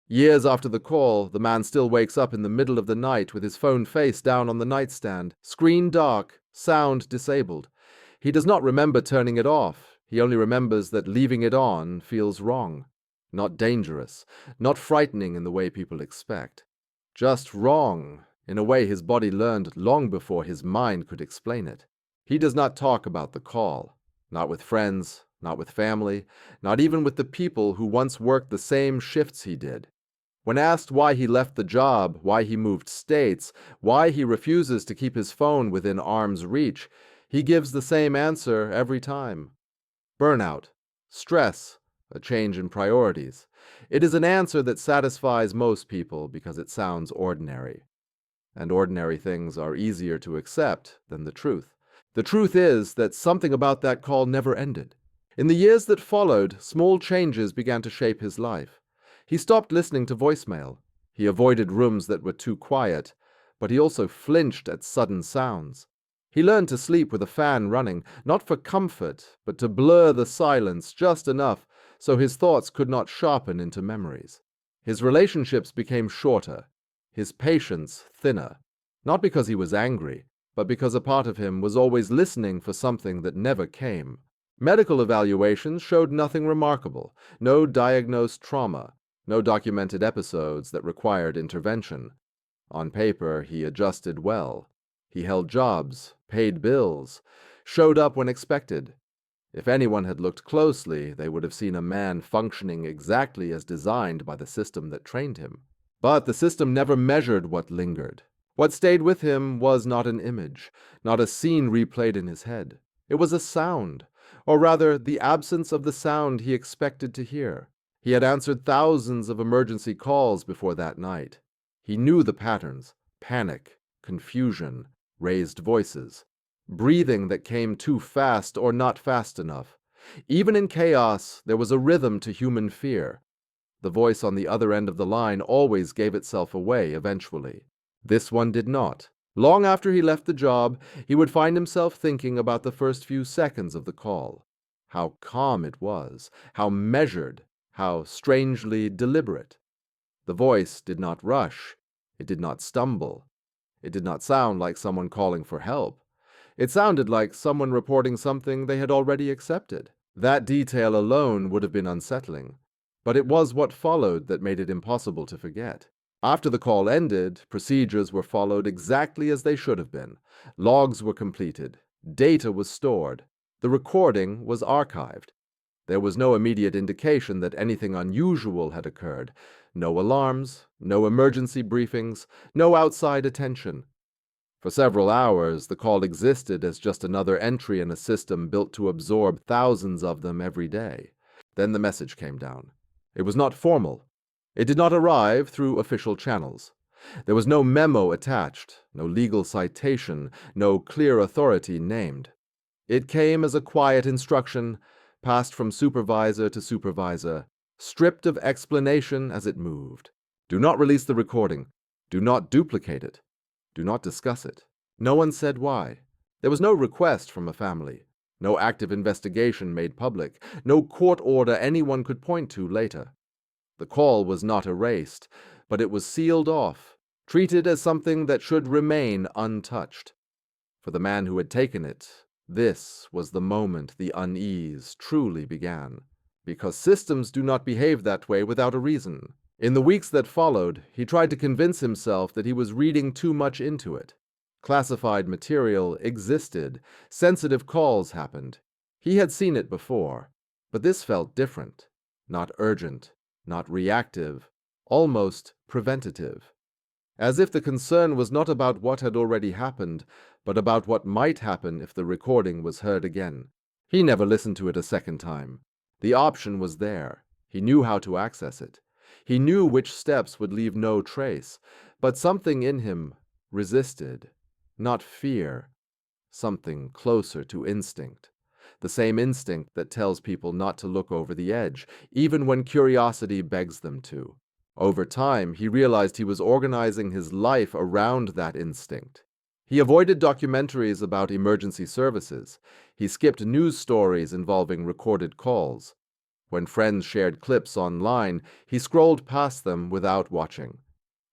Years after the call, the man still wakes up in the middle of the night with his phone face down on the nightstand, screen dark, sound disabled. He does not remember turning it off. He only remembers that leaving it on feels wrong. Not dangerous, not frightening in the way people expect. Just wrong, in a way his body learned long before his mind could explain it. He does not talk about the call. Not with friends, not with family, not even with the people who once worked the same shifts he did. When asked why he left the job, why he moved states, why he refuses to keep his phone within arm's reach, he gives the same answer every time. Burnout, stress, a change in priorities. It is an answer that satisfies most people because it sounds ordinary. And ordinary things are easier to accept than the truth. The truth is that something about that call never ended. In the years that followed, small changes began to shape his life. He stopped listening to voicemail. He avoided rooms that were too quiet, but he also flinched at sudden sounds. He learned to sleep with a fan running, not for comfort, but to blur the silence just enough so his thoughts could not sharpen into memories. His relationships became shorter, his patience thinner, not because he was angry, but because a part of him was always listening for something that never came. Medical evaluations showed nothing remarkable, no diagnosed trauma, no documented episodes that required intervention. On paper, he adjusted well. He held jobs, paid bills, showed up when expected. If anyone had looked closely, they would have seen a man functioning exactly as designed by the system that trained him. But the system never measured what lingered. What stayed with him was not an image, not a scene replayed in his head. It was a sound, or rather, the absence of the sound he expected to hear. He had answered thousands of emergency calls before that night. He knew the patterns: panic, confusion, raised voices, breathing that came too fast or not fast enough. Even in chaos, there was a rhythm to human fear. The voice on the other end of the line always gave itself away eventually. This one did not. Long after he left the job, he would find himself thinking about the first few seconds of the call. How calm it was, how measured, how strangely deliberate. The voice did not rush. It did not stumble. It did not sound like someone calling for help. It sounded like someone reporting something they had already accepted. That detail alone would have been unsettling, but it was what followed that made it impossible to forget. After the call ended, procedures were followed exactly as they should have been. Logs were completed. Data was stored. The recording was archived. There was no immediate indication that anything unusual had occurred. No alarms, no emergency briefings, no outside attention. For several hours, the call existed as just another entry in a system built to absorb thousands of them every day. Then the message came down. It was not formal. It did not arrive through official channels. There was no memo attached, no legal citation, no clear authority named. It came as a quiet instruction, passed from supervisor to supervisor, stripped of explanation as it moved. Do not release the recording. Do not duplicate it. Do not discuss it. No one said why. There was no request from a family, no active investigation made public, no court order anyone could point to later. The call was not erased, but it was sealed off, treated as something that should remain untouched. For the man who had taken it, this was the moment the unease truly began, because systems do not behave that way without a reason. In the weeks that followed, he tried to convince himself that he was reading too much into it. Classified material existed, sensitive calls happened. He had seen it before, but this felt different, not urgent, not reactive, almost preventative. As if the concern was not about what had already happened, but about what might happen if the recording was heard again. He never listened to it a second time. The option was there. He knew how to access it. He knew which steps would leave no trace, but something in him resisted. Not fear, something closer to instinct. The same instinct that tells people not to look over the edge, even when curiosity begs them to. Over time, he realized he was organizing his life around that instinct. He avoided documentaries about emergency services. He skipped news stories involving recorded calls. When friends shared clips online, he scrolled past them without watching.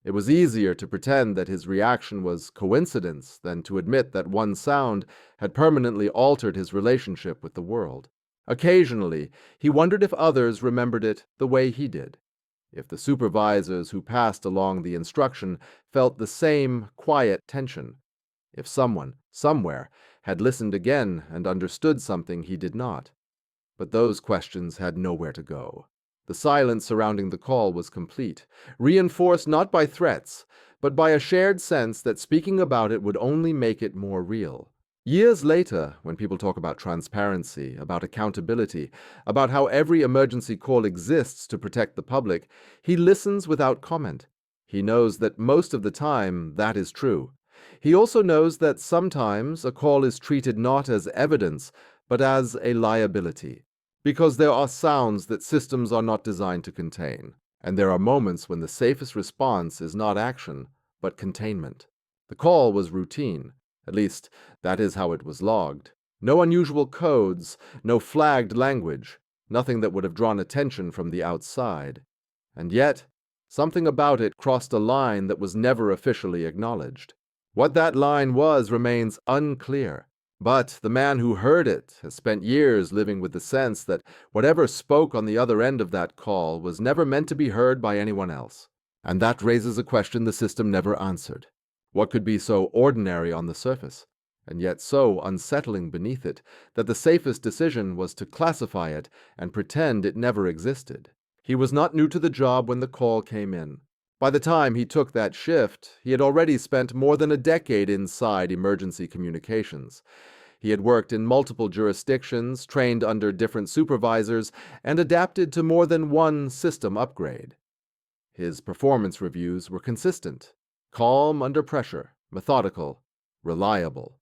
It was easier to pretend that his reaction was coincidence than to admit that one sound had permanently altered his relationship with the world. Occasionally, he wondered if others remembered it the way he did, if the supervisors who passed along the instruction felt the same quiet tension, if someone, somewhere, had listened again and understood something he did not. But those questions had nowhere to go. The silence surrounding the call was complete, reinforced not by threats, but by a shared sense that speaking about it would only make it more real. Years later, when people talk about transparency, about accountability, about how every emergency call exists to protect the public, he listens without comment. He knows that most of the time that is true. He also knows that sometimes a call is treated not as evidence, but as a liability, because there are sounds that systems are not designed to contain, and there are moments when the safest response is not action, but containment. The call was routine. At least, that is how it was logged. No unusual codes, no flagged language, nothing that would have drawn attention from the outside. And yet, something about it crossed a line that was never officially acknowledged. What that line was remains unclear, but the man who heard it has spent years living with the sense that whatever spoke on the other end of that call was never meant to be heard by anyone else. And that raises a question the system never answered. What could be so ordinary on the surface, and yet so unsettling beneath it, that the safest decision was to classify it and pretend it never existed? He was not new to the job when the call came in. By the time he took that shift, he had already spent more than a decade inside emergency communications. He had worked in multiple jurisdictions, trained under different supervisors, and adapted to more than one system upgrade. His performance reviews were consistent. Calm under pressure, methodical, reliable.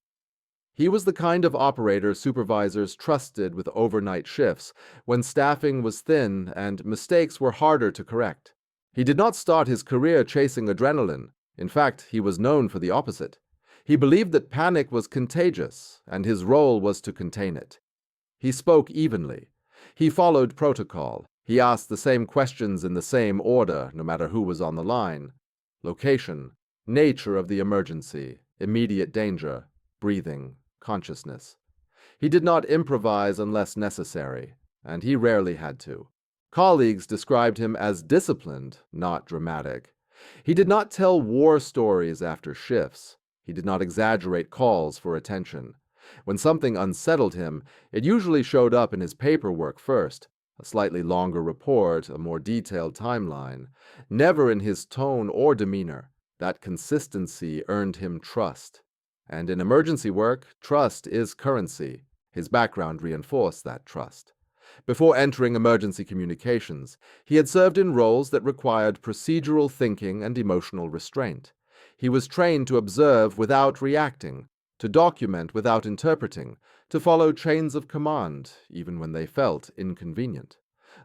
He was the kind of operator supervisors trusted with overnight shifts, when staffing was thin and mistakes were harder to correct. He did not start his career chasing adrenaline. In fact, he was known for the opposite. He believed that panic was contagious, and his role was to contain it. He spoke evenly. He followed protocol. He asked the same questions in the same order, no matter who was on the line. Location, nature of the emergency, immediate danger, breathing, consciousness. He did not improvise unless necessary, and he rarely had to. Colleagues described him as disciplined, not dramatic. He did not tell war stories after shifts. He did not exaggerate calls for attention. When something unsettled him, it usually showed up in his paperwork first, a slightly longer report, a more detailed timeline, never in his tone or demeanor. That consistency earned him trust. And in emergency work, trust is currency. His background reinforced that trust. Before entering emergency communications, he had served in roles that required procedural thinking and emotional restraint. He was trained to observe without reacting, to document without interpreting, to follow chains of command, even when they felt inconvenient.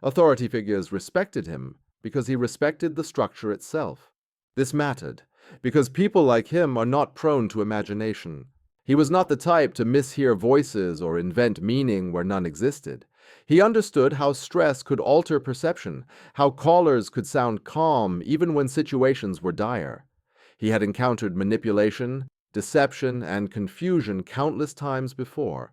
Authority figures respected him because he respected the structure itself. This mattered, because people like him are not prone to imagination. He was not the type to mishear voices or invent meaning where none existed. He understood how stress could alter perception, how callers could sound calm even when situations were dire. He had encountered manipulation, deception, and confusion countless times before.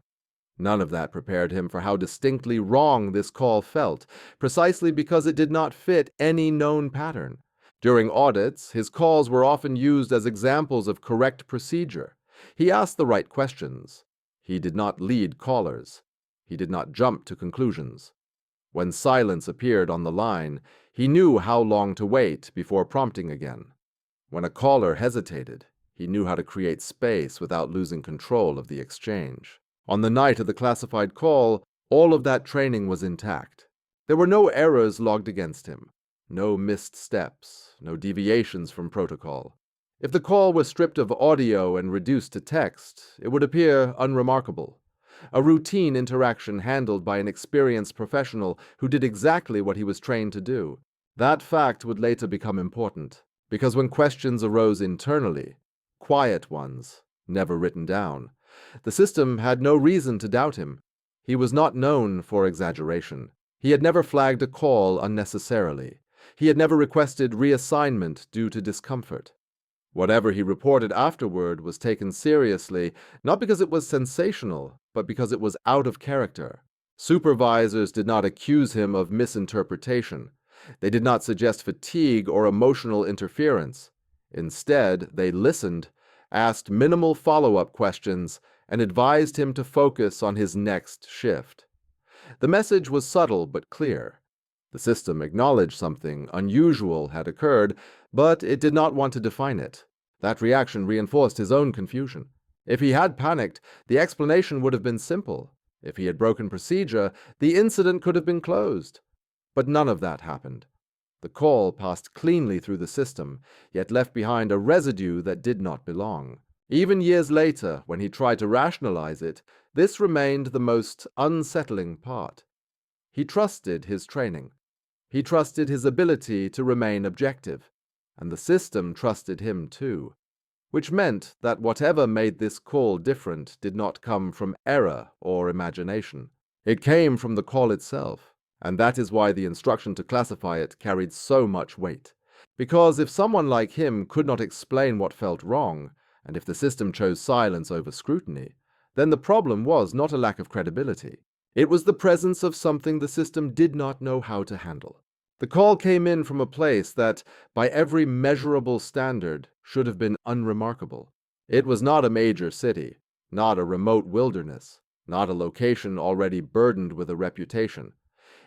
None of that prepared him for how distinctly wrong this call felt, precisely because it did not fit any known pattern. During audits, his calls were often used as examples of correct procedure. He asked the right questions. He did not lead callers. He did not jump to conclusions. When silence appeared on the line, he knew how long to wait before prompting again. When a caller hesitated, he knew how to create space without losing control of the exchange. On the night of the classified call, all of that training was intact. There were no errors logged against him, no missed steps, no deviations from protocol. If the call was stripped of audio and reduced to text, it would appear unremarkable. A routine interaction handled by an experienced professional who did exactly what he was trained to do. That fact would later become important, because when questions arose internally, quiet ones, never written down, the system had no reason to doubt him. He was not known for exaggeration. He had never flagged a call unnecessarily. He had never requested reassignment due to discomfort. Whatever he reported afterward was taken seriously, not because it was sensational, but because it was out of character. Supervisors did not accuse him of misinterpretation. They did not suggest fatigue or emotional interference. Instead, they listened, asked minimal follow-up questions, and advised him to focus on his next shift. The message was subtle but clear. The system acknowledged something unusual had occurred, but it did not want to define it. That reaction reinforced his own confusion. If he had panicked, the explanation would have been simple. If he had broken procedure, the incident could have been closed. But none of that happened. The call passed cleanly through the system, yet left behind a residue that did not belong. Even years later, when he tried to rationalize it, this remained the most unsettling part. He trusted his training. He trusted his ability to remain objective, and the system trusted him too, which meant that whatever made this call different did not come from error or imagination. It came from the call itself, and that is why the instruction to classify it carried so much weight. Because if someone like him could not explain what felt wrong, and if the system chose silence over scrutiny, then the problem was not a lack of credibility. It was the presence of something the system did not know how to handle. The call came in from a place that, by every measurable standard, should have been unremarkable. It was not a major city, not a remote wilderness, not a location already burdened with a reputation.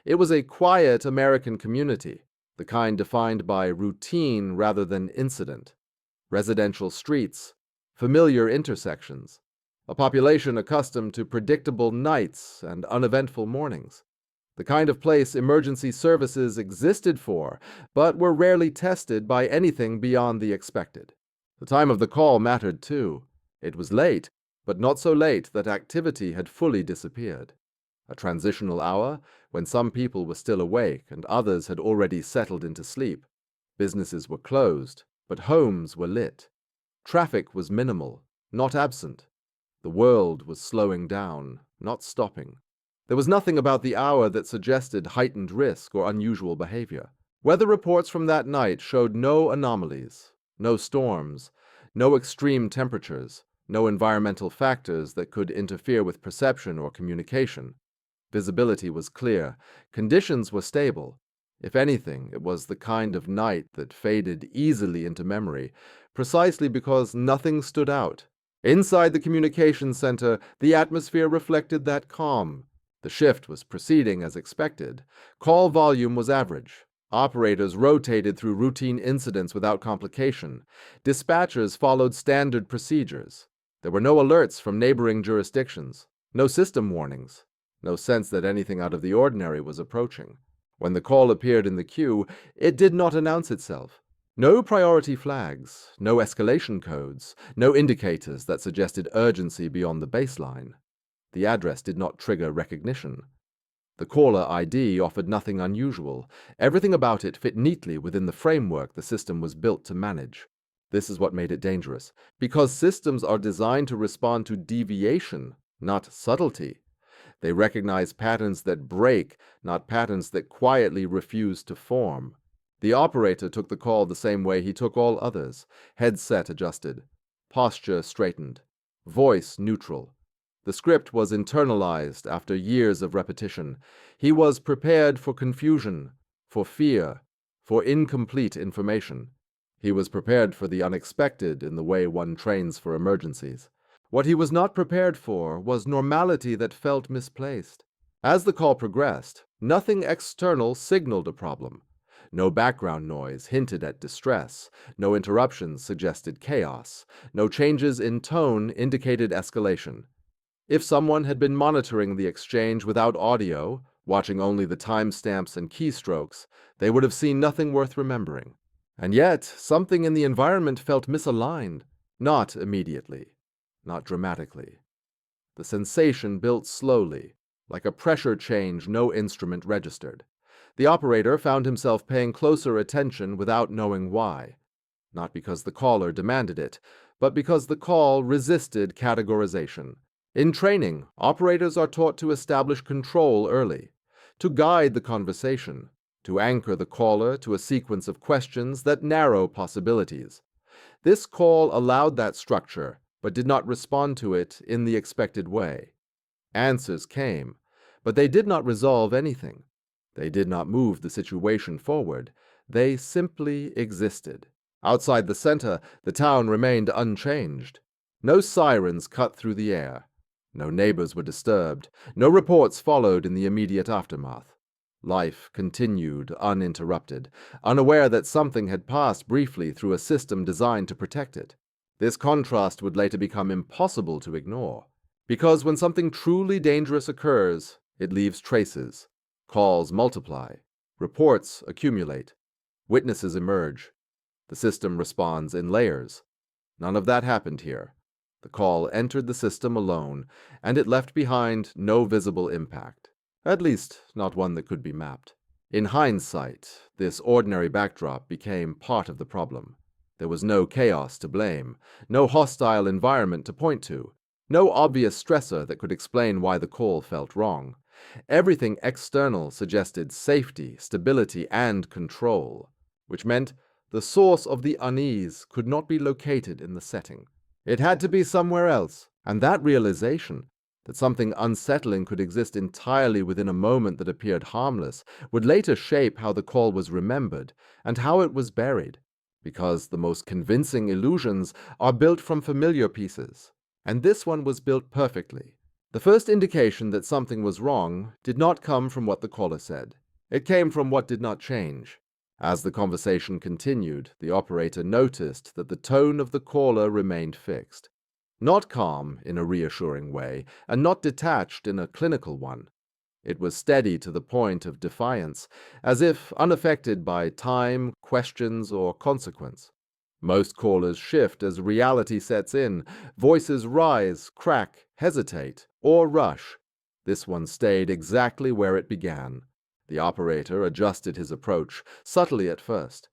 It was a quiet American community, the kind defined by routine rather than incident. Residential streets, familiar intersections, a population accustomed to predictable nights and uneventful mornings. The kind of place emergency services existed for, but were rarely tested by anything beyond the expected. The time of the call mattered too. It was late, but not so late that activity had fully disappeared. A transitional hour, when some people were still awake and others had already settled into sleep. Businesses were closed, but homes were lit. Traffic was minimal, not absent. The world was slowing down, not stopping. There was nothing about the hour that suggested heightened risk or unusual behavior. Weather reports from that night showed no anomalies, no storms, no extreme temperatures, no environmental factors that could interfere with perception or communication. Visibility was clear. Conditions were stable. If anything, it was the kind of night that faded easily into memory, precisely because nothing stood out. Inside the communications center, the atmosphere reflected that calm. The shift was proceeding as expected. Call volume was average. Operators rotated through routine incidents without complication. Dispatchers followed standard procedures. There were no alerts from neighboring jurisdictions, no system warnings, no sense that anything out of the ordinary was approaching. When the call appeared in the queue, it did not announce itself. No priority flags, no escalation codes, no indicators that suggested urgency beyond the baseline. The address did not trigger recognition. The caller ID offered nothing unusual. Everything about it fit neatly within the framework the system was built to manage. This is what made it dangerous, because systems are designed to respond to deviation, not subtlety. They recognize patterns that break, not patterns that quietly refuse to form. The operator took the call the same way he took all others, headset adjusted, posture straightened, voice neutral. The script was internalized after years of repetition. He was prepared for confusion, for fear, for incomplete information. He was prepared for the unexpected in the way one trains for emergencies. What he was not prepared for was normality that felt misplaced. As the call progressed, nothing external signaled a problem. No background noise hinted at distress. No interruptions suggested chaos. No changes in tone indicated escalation. If someone had been monitoring the exchange without audio, watching only the timestamps and keystrokes, they would have seen nothing worth remembering. And yet, something in the environment felt misaligned. Not immediately. Not dramatically. The sensation built slowly, like a pressure change no instrument registered. The operator found himself paying closer attention without knowing why. Not because the caller demanded it, but because the call resisted categorization. In training, operators are taught to establish control early, to guide the conversation, to anchor the caller to a sequence of questions that narrow possibilities. This call allowed that structure, but did not respond to it in the expected way. Answers came, but they did not resolve anything. They did not move the situation forward. They simply existed. Outside the center, the town remained unchanged. No sirens cut through the air. No neighbors were disturbed. No reports followed in the immediate aftermath. Life continued uninterrupted, unaware that something had passed briefly through a system designed to protect it. This contrast would later become impossible to ignore, because when something truly dangerous occurs, it leaves traces. Calls multiply. Reports accumulate. Witnesses emerge. The system responds in layers. None of that happened here. The call entered the system alone, and it left behind no visible impact. At least, not one that could be mapped. In hindsight, this ordinary backdrop became part of the problem. There was no chaos to blame, no hostile environment to point to, no obvious stressor that could explain why the call felt wrong. Everything external suggested safety, stability, and control, which meant the source of the unease could not be located in the setting. It had to be somewhere else, and that realization, that something unsettling could exist entirely within a moment that appeared harmless, would later shape how the call was remembered and how it was buried, because the most convincing illusions are built from familiar pieces, and this one was built perfectly. The first indication that something was wrong did not come from what the caller said. It came from what did not change. As the conversation continued, the operator noticed that the tone of the caller remained fixed. Not calm in a reassuring way, and not detached in a clinical one. It was steady to the point of defiance, as if unaffected by time, questions, or consequence. Most callers shift as reality sets in. Voices rise, crack, hesitate, or rush. This one stayed exactly where it began. The operator adjusted his approach, subtly at first.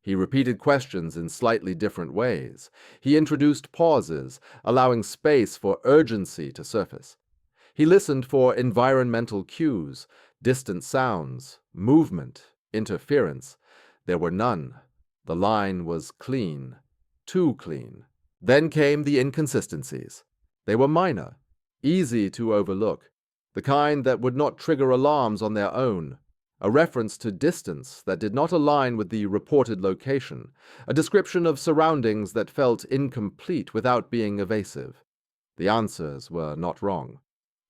He repeated questions in slightly different ways. He introduced pauses, allowing space for urgency to surface. He listened for environmental cues, distant sounds, movement, interference. There were none. The line was clean, too clean. Then came the inconsistencies. They were minor, easy to overlook, the kind that would not trigger alarms on their own. A reference to distance that did not align with the reported location, a description of surroundings that felt incomplete without being evasive. The answers were not wrong.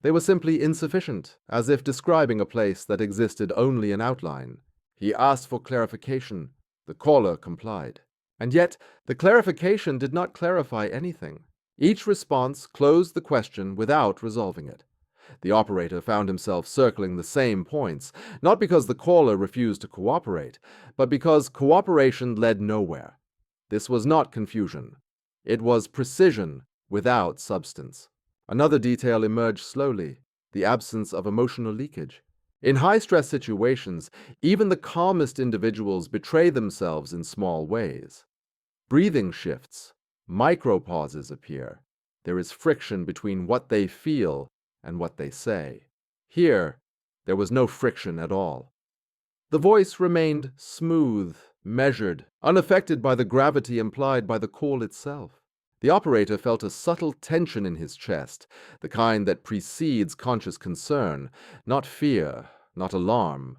They were simply insufficient, as if describing a place that existed only in outline. He asked for clarification. The caller complied. And yet, the clarification did not clarify anything. Each response closed the question without resolving it. The operator found himself circling the same points, not because the caller refused to cooperate, but because cooperation led nowhere. This was not confusion. It was precision without substance. Another detail emerged slowly, the absence of emotional leakage. In high-stress situations, even the calmest individuals betray themselves in small ways. Breathing shifts, micro-pauses appear. There is friction between what they feel and what they say. Here, there was no friction at all. The voice remained smooth, measured, unaffected by the gravity implied by the call itself. The operator felt a subtle tension in his chest, the kind that precedes conscious concern, not fear, not alarm.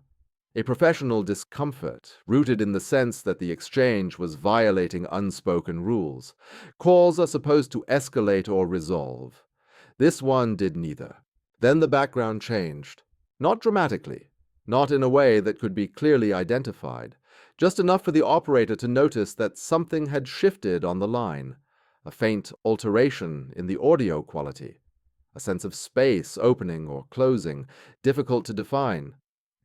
A professional discomfort, rooted in the sense that the exchange was violating unspoken rules. Calls are supposed to escalate or resolve. This one did neither. Then the background changed. Not dramatically, not in a way that could be clearly identified, just enough for the operator to notice that something had shifted on the line. A faint alteration in the audio quality. A sense of space opening or closing, difficult to define.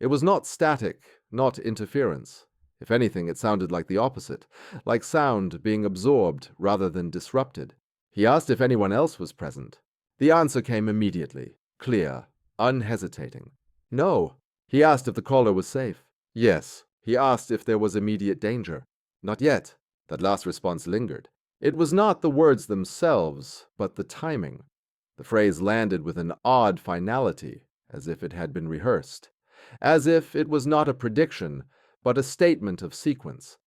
It was not static, not interference. If anything, it sounded like the opposite, like sound being absorbed rather than disrupted. He asked if anyone else was present. The answer came immediately, clear, unhesitating. No. He asked if the caller was safe. Yes. He asked if there was immediate danger. Not yet. That last response lingered. It was not the words themselves, but the timing. The phrase landed with an odd finality, as if it had been rehearsed. as if it was not a prediction, but a statement of sequence.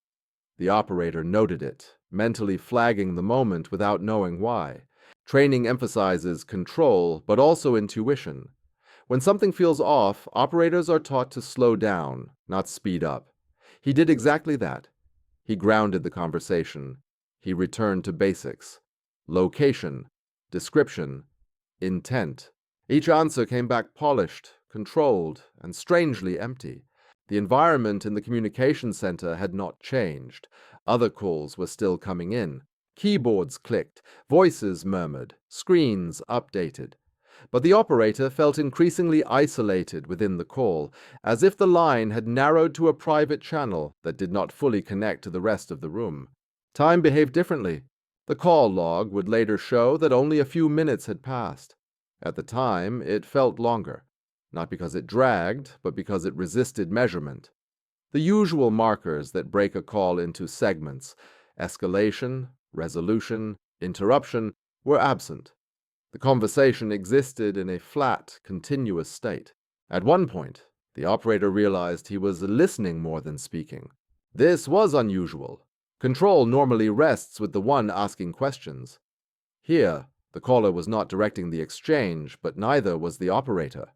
The operator noted it, mentally flagging the moment without knowing why. Training emphasizes control, but also intuition. When something feels off, operators are taught to slow down, not speed up. He did exactly that. He grounded the conversation. He returned to basics. Location, description, intent. Each answer came back polished, controlled, and strangely empty. The environment in the communication center had not changed. Other calls were still coming in. Keyboards clicked, voices murmured, screens updated. But the operator felt increasingly isolated within the call, as if the line had narrowed to a private channel that did not fully connect to the rest of the room. Time behaved differently. The call log would later show that only a few minutes had passed. At the time, it felt longer, not because it dragged, but because it resisted measurement. The usual markers that break a call into segments, escalation, resolution, interruption, were absent. The conversation existed in a flat, continuous state. At one point, the operator realized he was listening more than speaking. This was unusual. Control normally rests with the one asking questions. Here, the caller was not directing the exchange, but neither was the operator.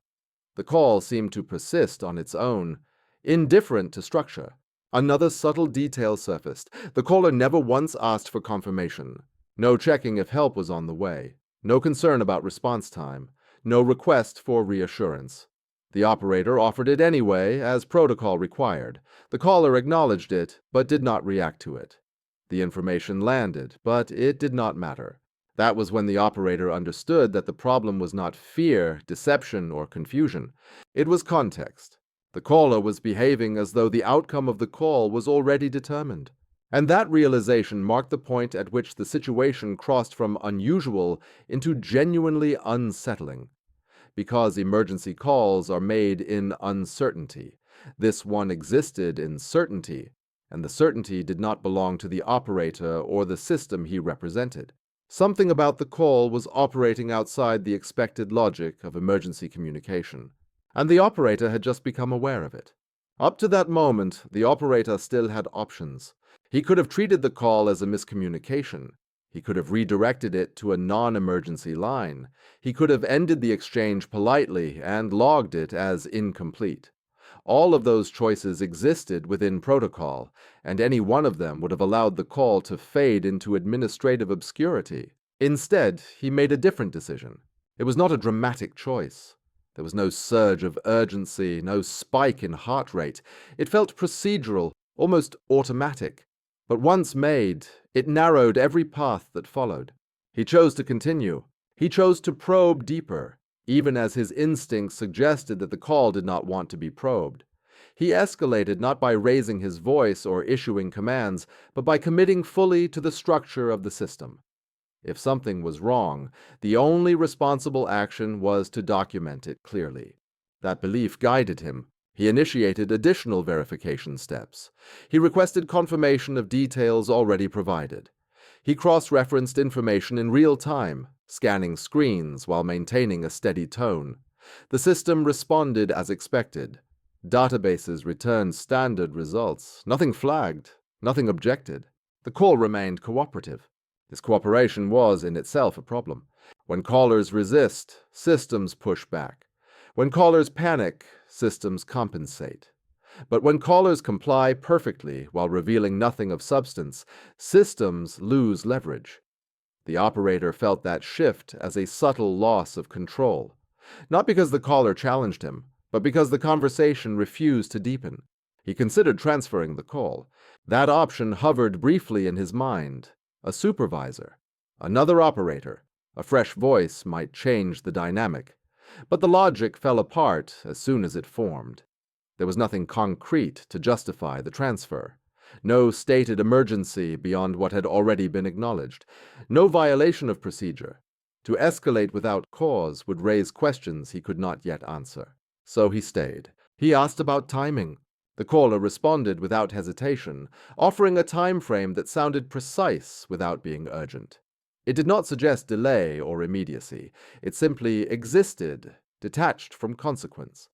The call seemed to persist on its own, indifferent to structure. Another subtle detail surfaced. The caller never once asked for confirmation. No checking if help was on the way. No concern about response time. No request for reassurance. The operator offered it anyway, as protocol required. The caller acknowledged it, but did not react to it. The information landed, but it did not matter. That was when the operator understood that the problem was not fear, deception, or confusion. It was context. The caller was behaving as though the outcome of the call was already determined. And that realization marked the point at which the situation crossed from unusual into genuinely unsettling. Because emergency calls are made in uncertainty, this one existed in certainty, and the certainty did not belong to the operator or the system he represented. Something about the call was operating outside the expected logic of emergency communication, and the operator had just become aware of it. Up to that moment, the operator still had options. He could have treated the call as a miscommunication. He could have redirected it to a non-emergency line. He could have ended the exchange politely and logged it as incomplete. All of those choices existed within protocol, and any one of them would have allowed the call to fade into administrative obscurity. Instead, he made a different decision. It was not a dramatic choice. There was no surge of urgency, no spike in heart rate. It felt procedural, almost automatic. But once made, it narrowed every path that followed. He chose to continue. He chose to probe deeper, even as his instincts suggested that the call did not want to be probed. He escalated not by raising his voice or issuing commands, but by committing fully to the structure of the system. If something was wrong, the only responsible action was to document it clearly. That belief guided him. He initiated additional verification steps. He requested confirmation of details already provided. He cross-referenced information in real time, scanning screens while maintaining a steady tone. The system responded as expected. Databases returned standard results. Nothing flagged, nothing objected. The call remained cooperative. This cooperation was in itself a problem. When callers resist, systems push back. When callers panic, systems compensate. But when callers comply perfectly while revealing nothing of substance, systems lose leverage. The operator felt that shift as a subtle loss of control, not because the caller challenged him, but because the conversation refused to deepen. He considered transferring the call. That option hovered briefly in his mind. A supervisor, another operator, a fresh voice might change the dynamic. But the logic fell apart as soon as it formed. There was nothing concrete to justify the transfer. No stated emergency beyond what had already been acknowledged. No violation of procedure. To escalate without cause would raise questions he could not yet answer. So he stayed. He asked about timing. The caller responded without hesitation, offering a time frame that sounded precise without being urgent. It did not suggest delay or immediacy. It simply existed, detached from consequence.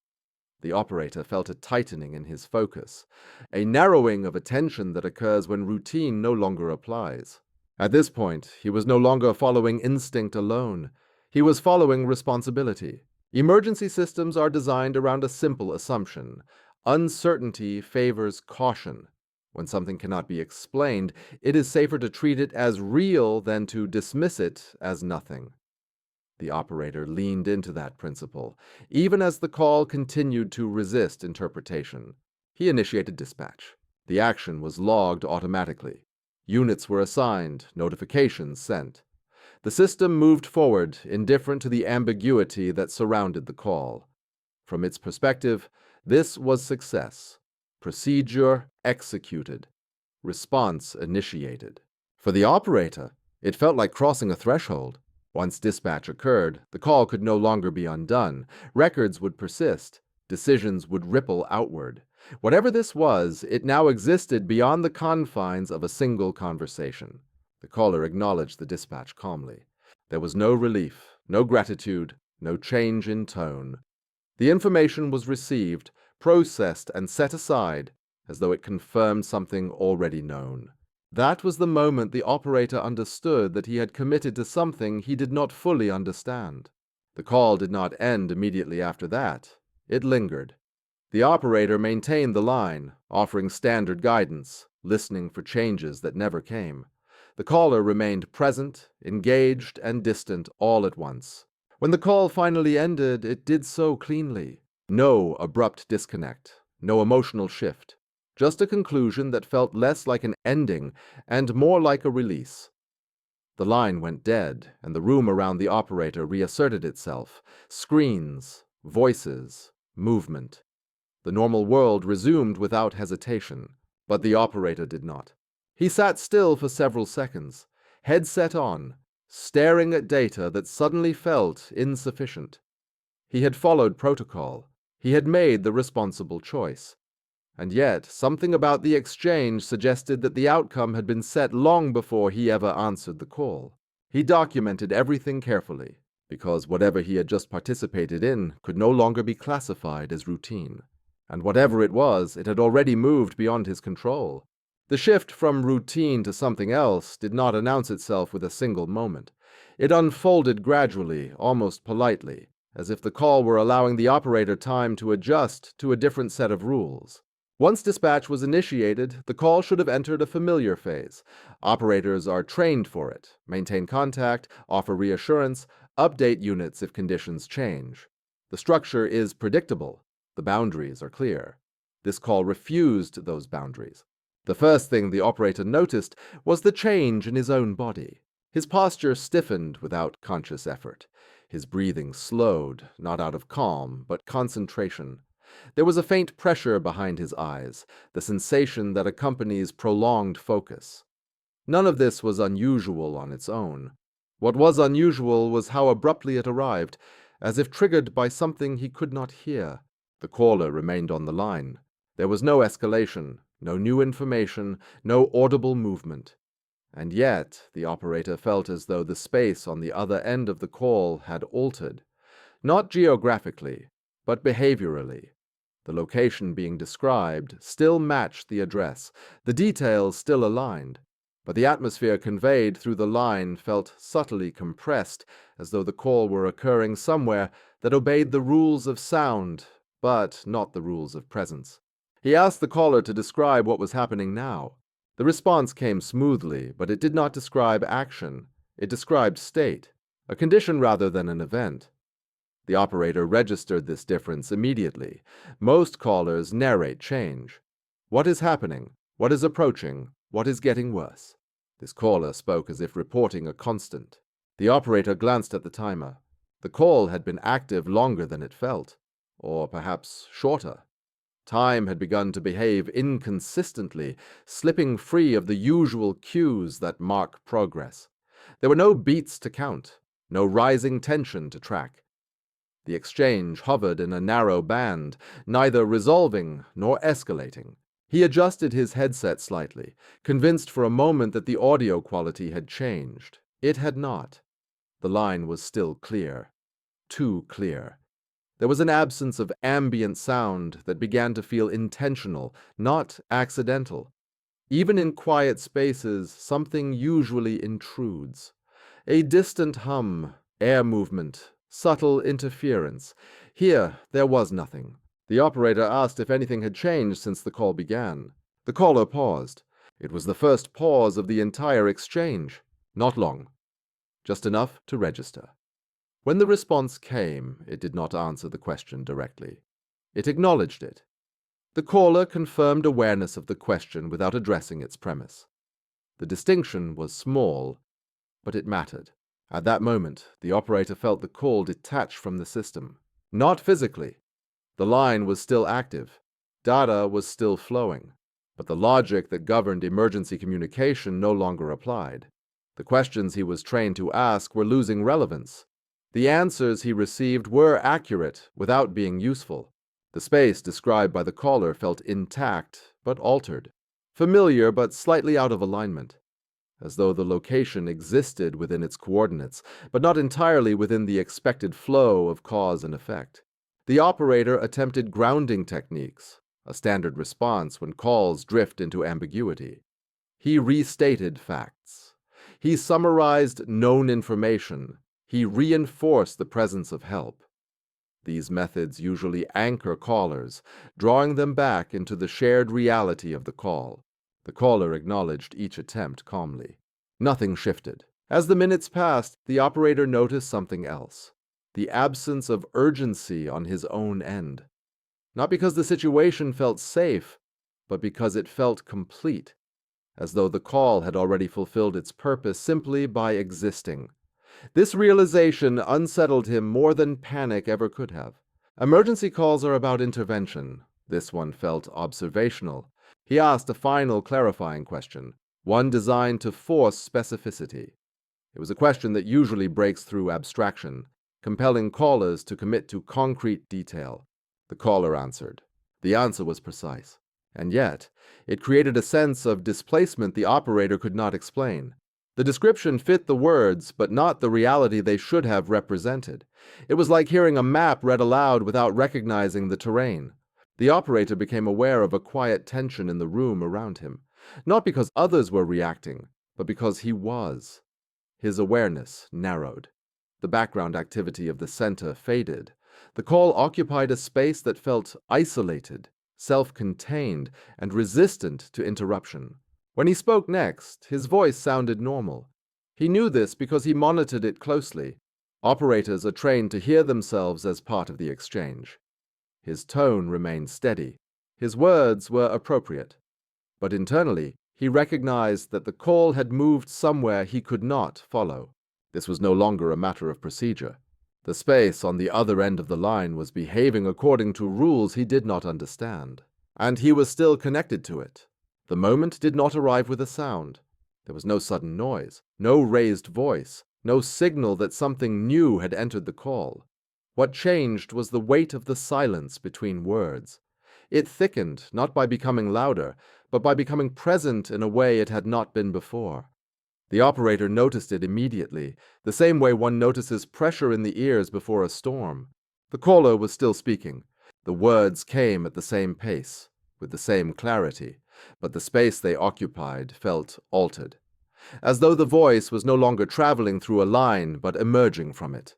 The operator felt a tightening in his focus, a narrowing of attention that occurs when routine no longer applies. At this point, he was no longer following instinct alone. He was following responsibility. Emergency systems are designed around a simple assumption. Uncertainty favors caution. When something cannot be explained, it is safer to treat it as real than to dismiss it as nothing. The operator leaned into that principle, even as the call continued to resist interpretation. He initiated dispatch. The action was logged automatically. Units were assigned, notifications sent. The system moved forward, indifferent to the ambiguity that surrounded the call. From its perspective, this was success. Procedure executed. Response initiated. For the operator, it felt like crossing a threshold. Once dispatch occurred, the call could no longer be undone. Records would persist. Decisions would ripple outward. Whatever this was, it now existed beyond the confines of a single conversation. The caller acknowledged the dispatch calmly. There was no relief, no gratitude, no change in tone. The information was received, processed, and set aside as though it confirmed something already known. That was the moment the operator understood that he had committed to something he did not fully understand. The call did not end immediately after that. It lingered. The operator maintained the line, offering standard guidance, listening for changes that never came. The caller remained present, engaged, and distant all at once. When the call finally ended, it did so cleanly. No abrupt disconnect, no emotional shift. Just a conclusion that felt less like an ending and more like a release. The line went dead, and the room around the operator reasserted itself. Screens, voices, movement. The normal world resumed without hesitation, but the operator did not. He sat still for several seconds, headset on, staring at data that suddenly felt insufficient. He had followed protocol. He had made the responsible choice. And yet, something about the exchange suggested that the outcome had been set long before he ever answered the call. He documented everything carefully, because whatever he had just participated in could no longer be classified as routine. And whatever it was, it had already moved beyond his control. The shift from routine to something else did not announce itself with a single moment. It unfolded gradually, almost politely, as if the call were allowing the operator time to adjust to a different set of rules. Once dispatch was initiated, the call should have entered a familiar phase. Operators are trained for it, maintain contact, offer reassurance, update units if conditions change. The structure is predictable. The boundaries are clear. This call refused those boundaries. The first thing the operator noticed was the change in his own body. His posture stiffened without conscious effort. His breathing slowed, not out of calm, but concentration. There was a faint pressure behind his eyes, the sensation that accompanies prolonged focus. None of this was unusual on its own. What was unusual was how abruptly it arrived, as if triggered by something he could not hear. The caller remained on the line. There was no escalation, no new information, no audible movement. And yet, the operator felt as though the space on the other end of the call had altered. Not geographically, but behaviorally. The location being described still matched the address, the details still aligned, but the atmosphere conveyed through the line felt subtly compressed, as though the call were occurring somewhere that obeyed the rules of sound, but not the rules of presence. He asked the caller to describe what was happening now. The response came smoothly, but it did not describe action. It described state, a condition rather than an event. The operator registered this difference immediately. Most callers narrate change. What is happening? What is approaching? What is getting worse? This caller spoke as if reporting a constant. The operator glanced at the timer. The call had been active longer than it felt, or perhaps shorter. Time had begun to behave inconsistently, slipping free of the usual cues that mark progress. There were no beats to count, no rising tension to track. The exchange hovered in a narrow band, neither resolving nor escalating. He adjusted his headset slightly, convinced for a moment that the audio quality had changed. It had not. The line was still clear. Too clear. There was an absence of ambient sound that began to feel intentional, not accidental. Even in quiet spaces, something usually intrudes. A distant hum, air movement, subtle interference. Here, there was nothing. The operator asked if anything had changed since the call began. The caller paused. It was the first pause of the entire exchange. Not long. Just enough to register. When the response came, it did not answer the question directly. It acknowledged it. The caller confirmed awareness of the question without addressing its premise. The distinction was small, but it mattered. At that moment, the operator felt the call detach from the system. Not physically. The line was still active. Data was still flowing. But the logic that governed emergency communication no longer applied. The questions he was trained to ask were losing relevance. The answers he received were accurate without being useful. The space described by the caller felt intact but altered, familiar but slightly out of alignment, as though the location existed within its coordinates, but not entirely within the expected flow of cause and effect. The operator attempted grounding techniques, a standard response when calls drift into ambiguity. He restated facts. He summarized known information. He reinforced the presence of help. These methods usually anchor callers, drawing them back into the shared reality of the call. The caller acknowledged each attempt calmly. Nothing shifted. As the minutes passed, the operator noticed something else. The absence of urgency on his own end. Not because the situation felt safe, but because it felt complete, as though the call had already fulfilled its purpose simply by existing. This realization unsettled him more than panic ever could have. Emergency calls are about intervention. This one felt observational. He asked a final clarifying question, one designed to force specificity. It was a question that usually breaks through abstraction, compelling callers to commit to concrete detail. The caller answered. The answer was precise. And yet, it created a sense of displacement the operator could not explain. The description fit the words, but not the reality they should have represented. It was like hearing a map read aloud without recognizing the terrain. The operator became aware of a quiet tension in the room around him, not because others were reacting, but because he was. His awareness narrowed. The background activity of the center faded. The call occupied a space that felt isolated, self-contained, and resistant to interruption. When he spoke next, his voice sounded normal. He knew this because he monitored it closely. Operators are trained to hear themselves as part of the exchange. His tone remained steady. His words were appropriate. But internally, he recognized that the call had moved somewhere he could not follow. This was no longer a matter of procedure. The space on the other end of the line was behaving according to rules he did not understand. And he was still connected to it. The moment did not arrive with a sound. There was no sudden noise, no raised voice, no signal that something new had entered the call. What changed was the weight of the silence between words. It thickened, not by becoming louder, but by becoming present in a way it had not been before. The operator noticed it immediately, the same way one notices pressure in the ears before a storm. The caller was still speaking. The words came at the same pace, with the same clarity, but the space they occupied felt altered, as though the voice was no longer traveling through a line but emerging from it.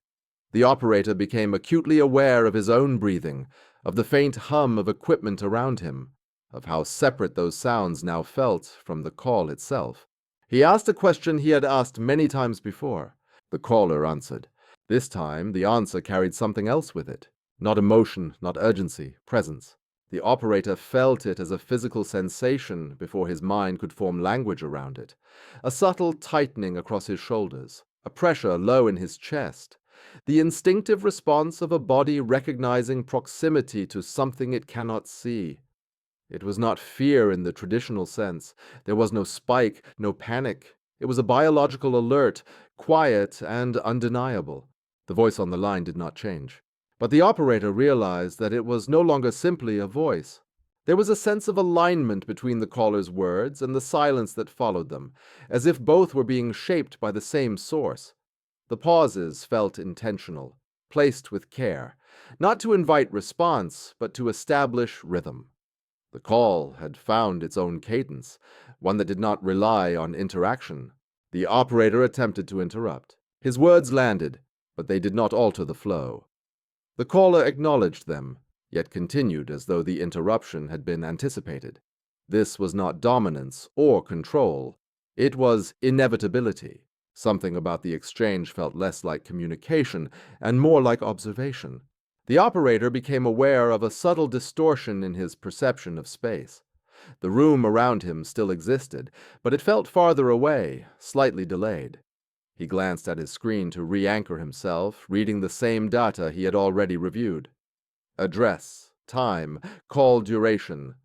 The operator became acutely aware of his own breathing, of the faint hum of equipment around him, of how separate those sounds now felt from the call itself. He asked a question he had asked many times before. The caller answered. This time, the answer carried something else with it. Not emotion, not urgency, presence. The operator felt it as a physical sensation before his mind could form language around it. A subtle tightening across his shoulders, a pressure low in his chest. The instinctive response of a body recognizing proximity to something it cannot see. It was not fear in the traditional sense. There was no spike, no panic. It was a biological alert, quiet and undeniable. The voice on the line did not change. But the operator realized that it was no longer simply a voice. There was a sense of alignment between the caller's words and the silence that followed them, as if both were being shaped by the same source. The pauses felt intentional, placed with care, not to invite response, but to establish rhythm. The call had found its own cadence, one that did not rely on interaction. The operator attempted to interrupt. His words landed, but they did not alter the flow. The caller acknowledged them, yet continued as though the interruption had been anticipated. This was not dominance or control. It was inevitability. Something about the exchange felt less like communication and more like observation. The operator became aware of a subtle distortion in his perception of space. The room around him still existed, but it felt farther away, slightly delayed. He glanced at his screen to re-anchor himself, reading the same data he had already reviewed. Address, time, call duration.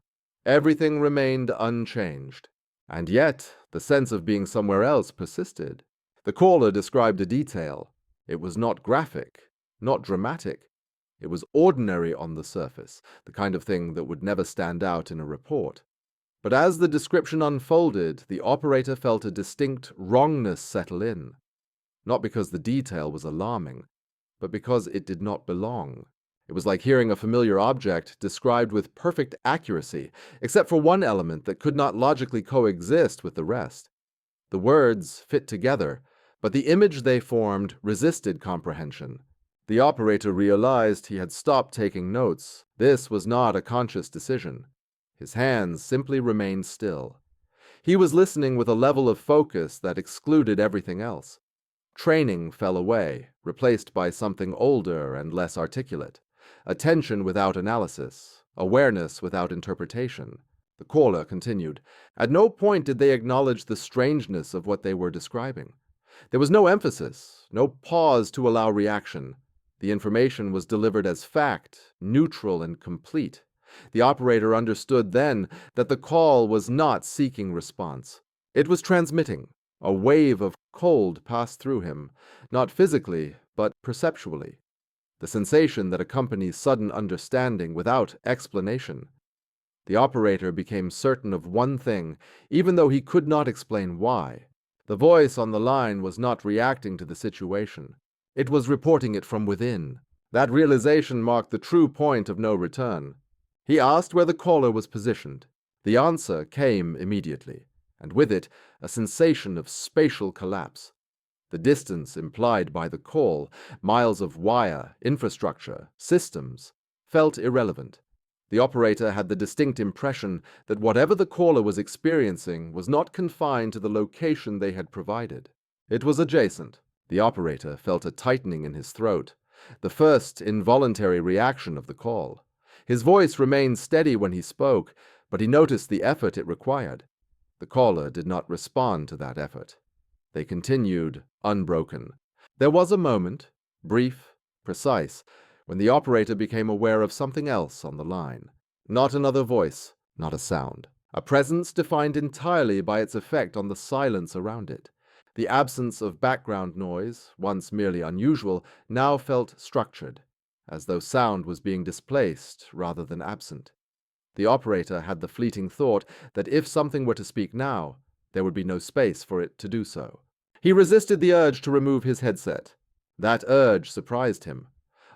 Everything remained unchanged. And yet, the sense of being somewhere else persisted. The caller described a detail. It was not graphic, not dramatic. It was ordinary on the surface, the kind of thing that would never stand out in a report. But as the description unfolded, the operator felt a distinct wrongness settle in. Not because the detail was alarming, but because it did not belong. It was like hearing a familiar object described with perfect accuracy, except for one element that could not logically coexist with the rest. The words fit together, but the image they formed resisted comprehension. The operator realized he had stopped taking notes. This was not a conscious decision. His hands simply remained still. He was listening with a level of focus that excluded everything else. Training fell away, replaced by something older and less articulate. Attention without analysis, awareness without interpretation. The caller continued. At no point did they acknowledge the strangeness of what they were describing. There was no emphasis, no pause to allow reaction. The information was delivered as fact, neutral and complete. The operator understood then that the call was not seeking response. It was transmitting. A wave of cold passed through him, not physically, but perceptually. The sensation that accompanies sudden understanding without explanation. The operator became certain of one thing, even though he could not explain why. The voice on the line was not reacting to the situation. It was reporting it from within. That realization marked the true point of no return. He asked where the caller was positioned. The answer came immediately, and with it, a sensation of spatial collapse. The distance implied by the call, miles of wire, infrastructure, systems, felt irrelevant. The operator had the distinct impression that whatever the caller was experiencing was not confined to the location they had provided. It was adjacent. The operator felt a tightening in his throat, the first involuntary reaction of the call. His voice remained steady when he spoke, but he noticed the effort it required. The caller did not respond to that effort. They continued, unbroken. There was a moment, brief, precise, when the operator became aware of something else on the line. Not another voice, not a sound. A presence defined entirely by its effect on the silence around it. The absence of background noise, once merely unusual, now felt structured, as though sound was being displaced rather than absent. The operator had the fleeting thought that if something were to speak now, there would be no space for it to do so. He resisted the urge to remove his headset. That urge surprised him.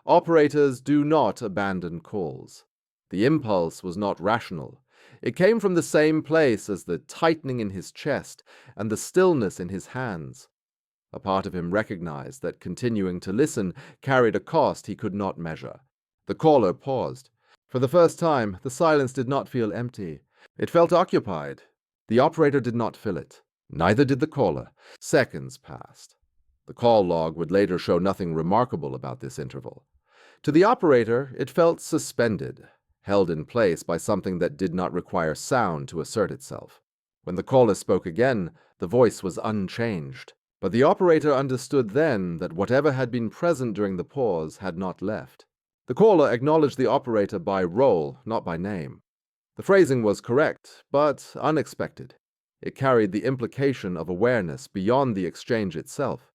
Operators do not abandon calls. The impulse was not rational. It came from the same place as the tightening in his chest and the stillness in his hands. A part of him recognized that continuing to listen carried a cost he could not measure. The caller paused. For the first time, the silence did not feel empty. It felt occupied. The operator did not fill it. Neither did the caller. Seconds passed. The call log would later show nothing remarkable about this interval. To the operator, it felt suspended, held in place by something that did not require sound to assert itself. When the caller spoke again, the voice was unchanged. But the operator understood then that whatever had been present during the pause had not left. The caller acknowledged the operator by role, not by name. The phrasing was correct, but unexpected. It carried the implication of awareness beyond the exchange itself.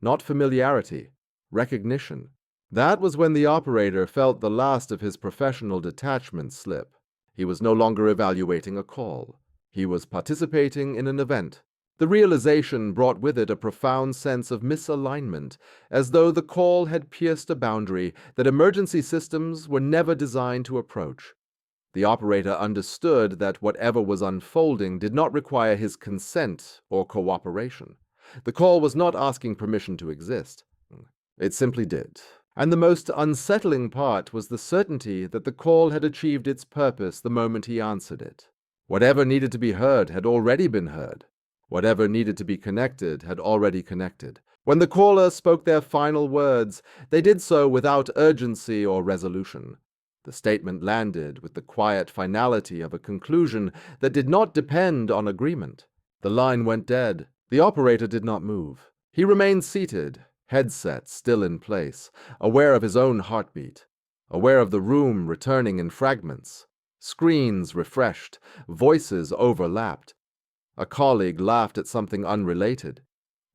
Not familiarity, recognition. That was when the operator felt the last of his professional detachment slip. He was no longer evaluating a call. He was participating in an event, The realization brought with it a profound sense of misalignment, as though the call had pierced a boundary that emergency systems were never designed to approach. The operator understood that whatever was unfolding did not require his consent or cooperation. The call was not asking permission to exist. It simply did. And the most unsettling part was the certainty that the call had achieved its purpose the moment he answered it. Whatever needed to be heard had already been heard. Whatever needed to be connected had already connected. When the caller spoke their final words, they did so without urgency or resolution. The statement landed with the quiet finality of a conclusion that did not depend on agreement. The line went dead. The operator did not move. He remained seated, headset still in place, aware of his own heartbeat, aware of the room returning in fragments. Screens refreshed, voices overlapped. A colleague laughed at something unrelated.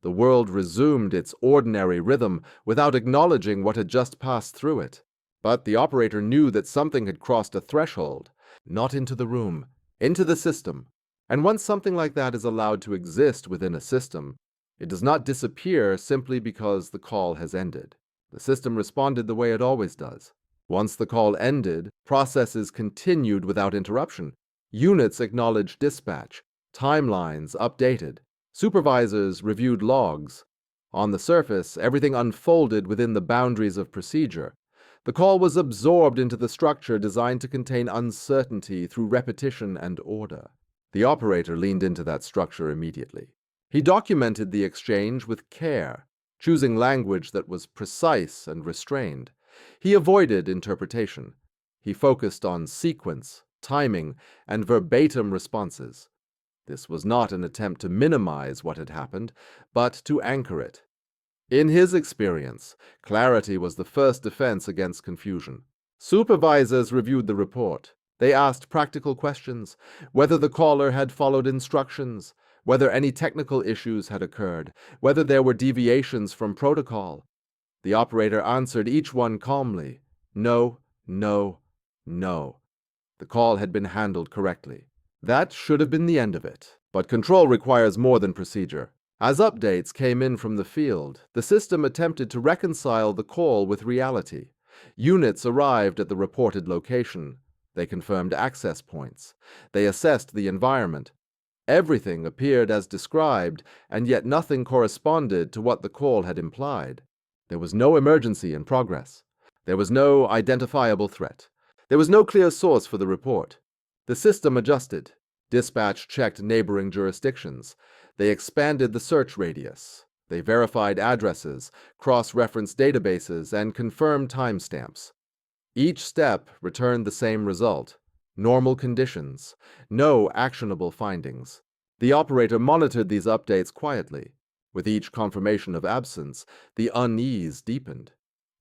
The world resumed its ordinary rhythm without acknowledging what had just passed through it. But the operator knew that something had crossed a threshold, not into the room, into the system. And once something like that is allowed to exist within a system, it does not disappear simply because the call has ended. The system responded the way it always does. Once the call ended, processes continued without interruption. Units acknowledged dispatch, timelines updated, supervisors reviewed logs. On the surface, everything unfolded within the boundaries of procedure. The call was absorbed into the structure designed to contain uncertainty through repetition and order. The operator leaned into that structure immediately. He documented the exchange with care, choosing language that was precise and restrained. He avoided interpretation. He focused on sequence, timing, and verbatim responses. This was not an attempt to minimize what had happened, but to anchor it. In his experience, clarity was the first defense against confusion. Supervisors reviewed the report. They asked practical questions, whether the caller had followed instructions, whether any technical issues had occurred, whether there were deviations from protocol. The operator answered each one calmly. No, no, no. The call had been handled correctly. That should have been the end of it. But control requires more than procedure. As updates came in from the field, the system attempted to reconcile the call with reality. Units arrived at the reported location. They confirmed access points. They assessed the environment. Everything appeared as described, and yet nothing corresponded to what the call had implied. There was no emergency in progress. There was no identifiable threat. There was no clear source for the report. The system adjusted. Dispatch checked neighboring jurisdictions. They expanded the search radius. They verified addresses, cross-referenced databases, and confirmed timestamps. Each step returned the same result: normal conditions, no actionable findings. The operator monitored these updates quietly. With each confirmation of absence, the unease deepened.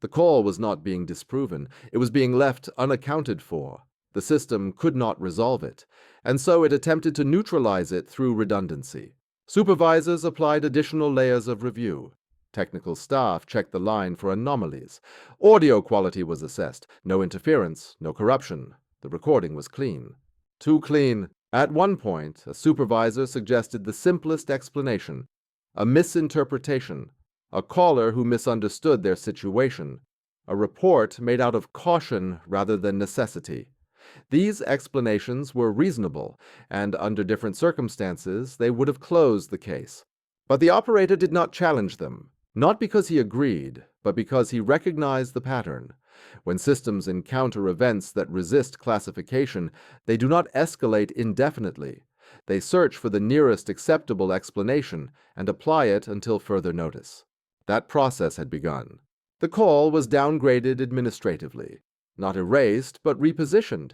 The call was not being disproven. It was being left unaccounted for. The system could not resolve it, and so it attempted to neutralize it through redundancy. Supervisors applied additional layers of review. Technical staff checked the line for anomalies. Audio quality was assessed. No interference, no corruption. The recording was clean. Too clean. At one point, a supervisor suggested the simplest explanation: a misinterpretation, a caller who misunderstood their situation, a report made out of caution rather than necessity. These explanations were reasonable, and under different circumstances they would have closed the case. But the operator did not challenge them, not because he agreed, but because he recognized the pattern. When systems encounter events that resist classification, they do not escalate indefinitely. They search for the nearest acceptable explanation and apply it until further notice. That process had begun. The call was downgraded administratively. Not erased, but repositioned.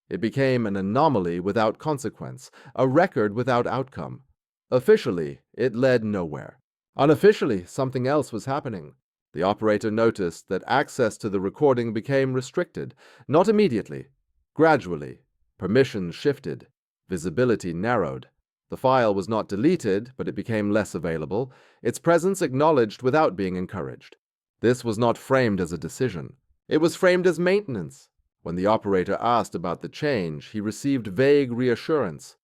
It became an anomaly without consequence, a record without outcome. Officially, it led nowhere. Unofficially, something else was happening. The operator noticed that access to the recording became restricted, not immediately. Gradually, permissions shifted. Visibility narrowed. The file was not deleted, but it became less available, its presence acknowledged without being encouraged. This was not framed as a decision. It was framed as maintenance. When the operator asked about the change, he received vague reassurance.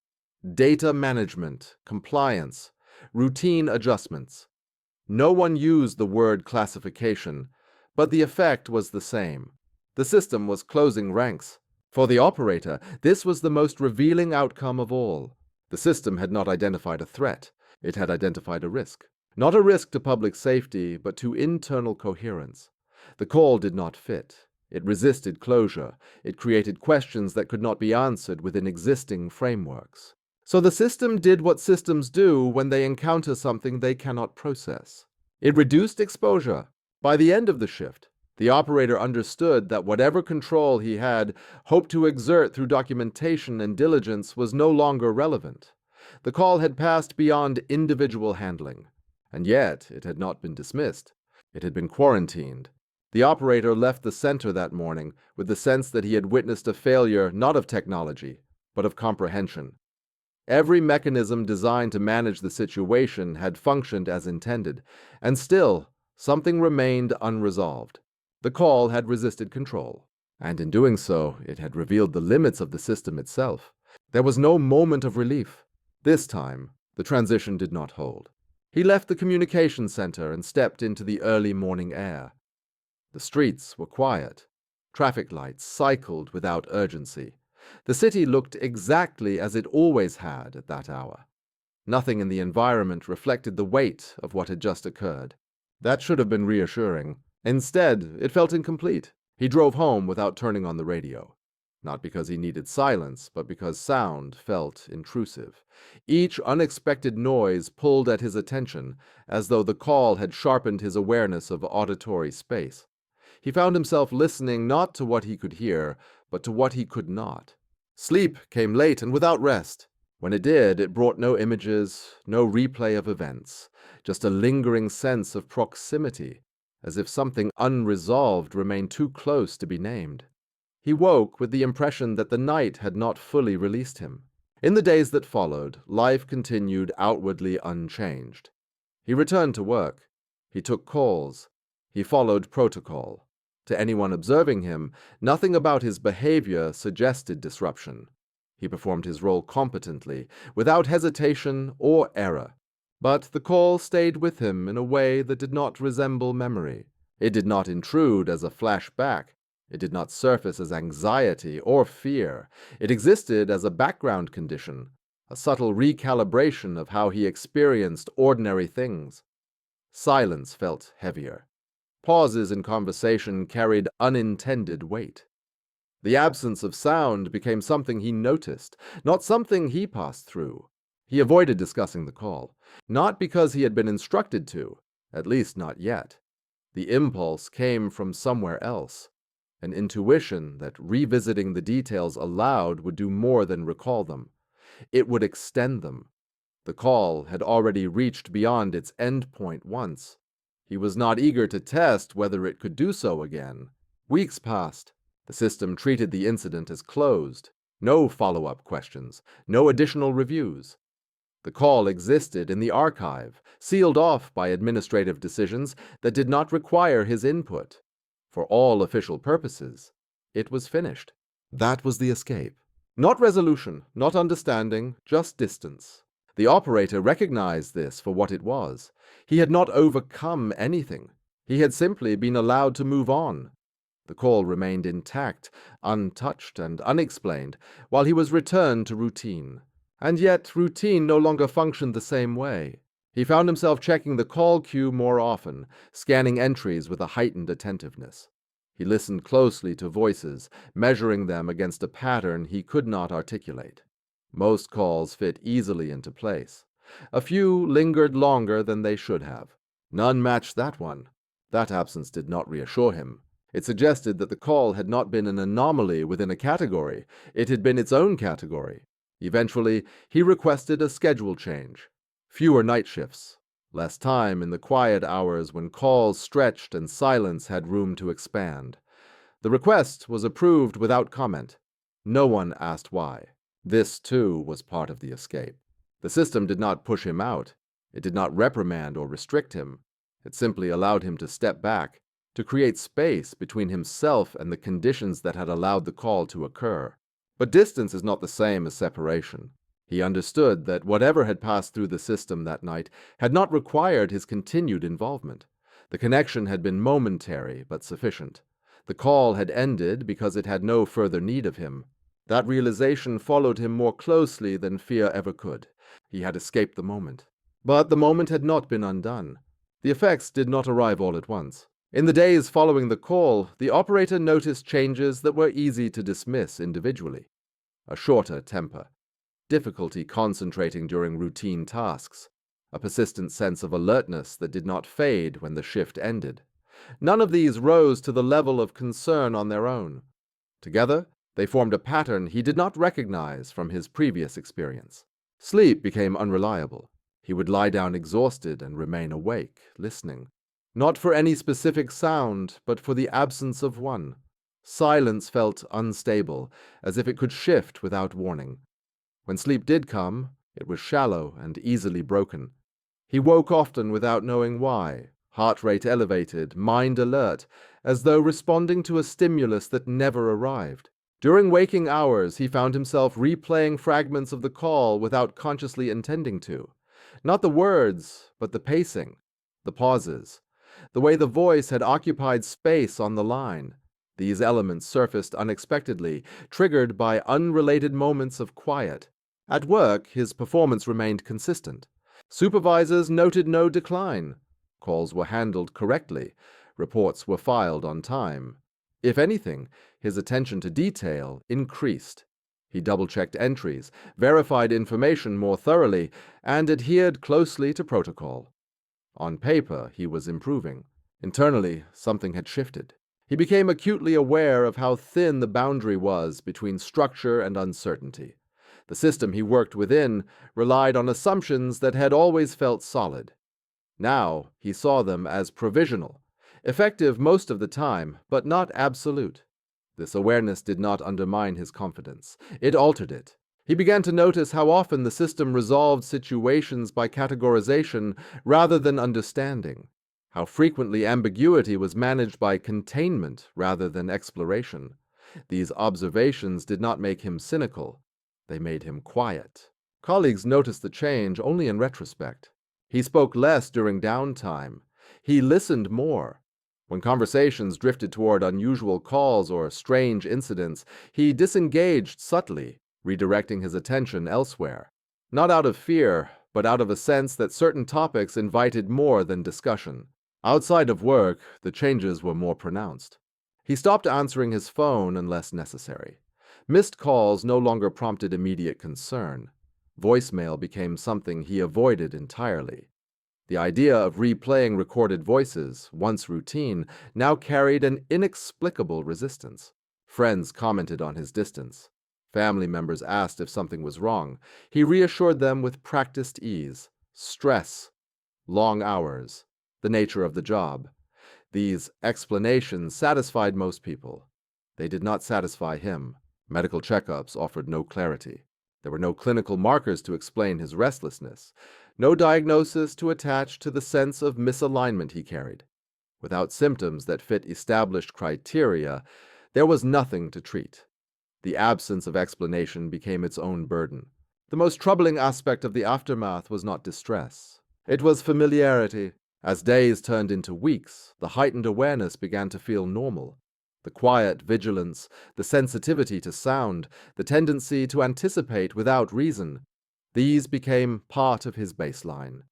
Data management, compliance. routine adjustments. No one used the word classification, but the effect was the same. The system was closing ranks. For the operator, this was the most revealing outcome of all. The system had not identified a threat. It had identified a risk. Not a risk to public safety, but to internal coherence. The call did not fit. It resisted closure. It created questions that could not be answered within existing frameworks. So the system did what systems do when they encounter something they cannot process. It reduced exposure. By the end of the shift, the operator understood that whatever control he had hoped to exert through documentation and diligence was no longer relevant. The call had passed beyond individual handling. And yet, it had not been dismissed. It had been quarantined. The operator left the center that morning with the sense that he had witnessed a failure not of technology, but of comprehension. Every mechanism designed to manage the situation had functioned as intended, and still, something remained unresolved. The call had resisted control, and in doing so, it had revealed the limits of the system itself. There was no moment of relief. This time, the transition did not hold. He left the communication center and stepped into the early morning air. The streets were quiet. Traffic lights cycled without urgency. The city looked exactly as it always had at that hour. Nothing in the environment reflected the weight of what had just occurred. That should have been reassuring. Instead, it felt incomplete. He drove home without turning on the radio. Not because he needed silence, but because sound felt intrusive. Each unexpected noise pulled at his attention, as though the call had sharpened his awareness of auditory space. He found himself listening not to what he could hear, but to what he could not. Sleep came late and without rest. When it did, it brought no images, no replay of events, just a lingering sense of proximity, as if something unresolved remained too close to be named. He woke with the impression that the night had not fully released him. In the days that followed, life continued outwardly unchanged. He returned to work. He took calls. He followed protocol. To anyone observing him, nothing about his behavior suggested disruption. He performed his role competently, without hesitation or error. But the call stayed with him in a way that did not resemble memory. It did not intrude as a flashback. It did not surface as anxiety or fear. It existed as a background condition, a subtle recalibration of how he experienced ordinary things. Silence felt heavier. Pauses in conversation carried unintended weight. The absence of sound became something he noticed, not something he passed through. He avoided discussing the call, not because he had been instructed to, at least not yet. The impulse came from somewhere else, an intuition that revisiting the details aloud would do more than recall them. It would extend them. The call had already reached beyond its end point once. He was not eager to test whether it could do so again. Weeks passed. The system treated the incident as closed. No follow-up questions, no additional reviews. The call existed in the archive, sealed off by administrative decisions that did not require his input. For all official purposes, it was finished. That was the escape. Not resolution, not understanding, just distance. The operator recognized this for what it was. He had not overcome anything. He had simply been allowed to move on. The call remained intact, untouched and unexplained, while he was returned to routine. And yet routine no longer functioned the same way. He found himself checking the call queue more often, scanning entries with a heightened attentiveness. He listened closely to voices, measuring them against a pattern he could not articulate. Most calls fit easily into place. A few lingered longer than they should have. None matched that one. That absence did not reassure him. It suggested that the call had not been an anomaly within a category. It had been its own category. Eventually, he requested a schedule change. Fewer night shifts. Less time in the quiet hours when calls stretched and silence had room to expand. The request was approved without comment. No one asked why. This, too, was part of the escape. The system did not push him out. It did not reprimand or restrict him. It simply allowed him to step back, to create space between himself and the conditions that had allowed the call to occur. But distance is not the same as separation. He understood that whatever had passed through the system that night had not required his continued involvement. The connection had been momentary but sufficient. The call had ended because it had no further need of him. That realization followed him more closely than fear ever could. He had escaped the moment. But the moment had not been undone. The effects did not arrive all at once. In the days following the call, the operator noticed changes that were easy to dismiss individually. A shorter temper, difficulty concentrating during routine tasks, a persistent sense of alertness that did not fade when the shift ended. None of these rose to the level of concern on their own. Together, they formed a pattern he did not recognize from his previous experience. Sleep became unreliable. He would lie down exhausted and remain awake, listening. Not for any specific sound, but for the absence of one. Silence felt unstable, as if it could shift without warning. When sleep did come, it was shallow and easily broken. He woke often without knowing why, heart rate elevated, mind alert, as though responding to a stimulus that never arrived. During waking hours, he found himself replaying fragments of the call without consciously intending to. Not the words, but the pacing, the pauses, the way the voice had occupied space on the line. These elements surfaced unexpectedly, triggered by unrelated moments of quiet. At work, his performance remained consistent. Supervisors noted no decline. Calls were handled correctly. Reports were filed on time. If anything, his attention to detail increased. He double-checked entries, verified information more thoroughly, and adhered closely to protocol. On paper, he was improving. Internally, something had shifted. He became acutely aware of how thin the boundary was between structure and uncertainty. The system he worked within relied on assumptions that had always felt solid. Now he saw them as provisional, effective most of the time, but not absolute. This awareness did not undermine his confidence. It altered it. He began to notice how often the system resolved situations by categorization rather than understanding, how frequently ambiguity was managed by containment rather than exploration. These observations did not make him cynical. They made him quiet. Colleagues noticed the change only in retrospect. He spoke less during downtime. He listened more. When conversations drifted toward unusual calls or strange incidents, he disengaged subtly, redirecting his attention elsewhere. Not out of fear, but out of a sense that certain topics invited more than discussion. Outside of work, the changes were more pronounced. He stopped answering his phone unless necessary. Missed calls no longer prompted immediate concern. Voicemail became something he avoided entirely. The idea of replaying recorded voices, once routine, now carried an inexplicable resistance. Friends commented on his distance. Family members asked if something was wrong. He reassured them with practiced ease. Stress, long hours, the nature of the job. These explanations satisfied most people. They did not satisfy him. Medical checkups offered no clarity. There were no clinical markers to explain his restlessness, no diagnosis to attach to the sense of misalignment he carried. Without symptoms that fit established criteria, there was nothing to treat. The absence of explanation became its own burden. The most troubling aspect of the aftermath was not distress. It was familiarity. As days turned into weeks, the heightened awareness began to feel normal. The quiet vigilance, the sensitivity to sound, the tendency to anticipate without reason, these became part of his baseline.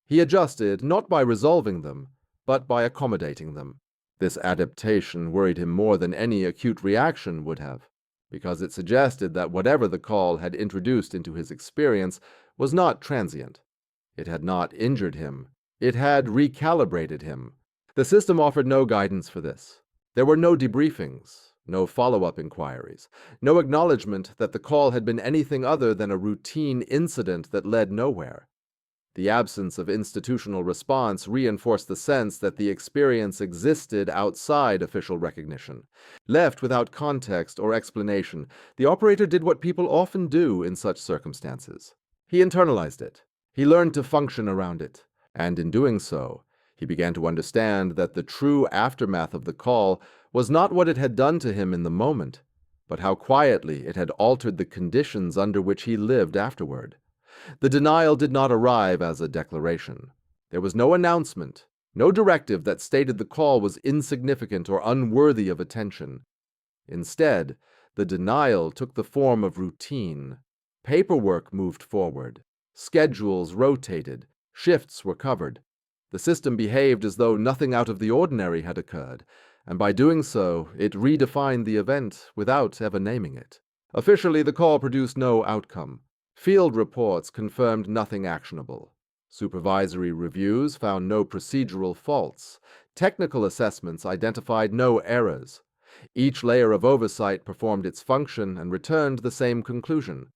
He adjusted not by resolving them, but by accommodating them. This adaptation worried him more than any acute reaction would have, because it suggested that whatever the call had introduced into his experience was not transient. It had not injured him. It had recalibrated him. The system offered no guidance for this. There were no debriefings, no follow-up inquiries, no acknowledgement that the call had been anything other than a routine incident that led nowhere. The absence of institutional response reinforced the sense that the experience existed outside official recognition. Left without context or explanation, the operator did what people often do in such circumstances. He internalized it. He learned to function around it. And in doing so, he began to understand that the true aftermath of the call was not what it had done to him in the moment, but how quietly it had altered the conditions under which he lived afterward. The denial did not arrive as a declaration. There was no announcement, no directive that stated the call was insignificant or unworthy of attention. Instead, the denial took the form of routine. Paperwork moved forward. Schedules rotated. Shifts were covered. The system behaved as though nothing out of the ordinary had occurred, and by doing so, it redefined the event without ever naming it. Officially, the call produced no outcome. Field reports confirmed nothing actionable. Supervisory reviews found no procedural faults. Technical assessments identified no errors. Each layer of oversight performed its function and returned the same conclusion.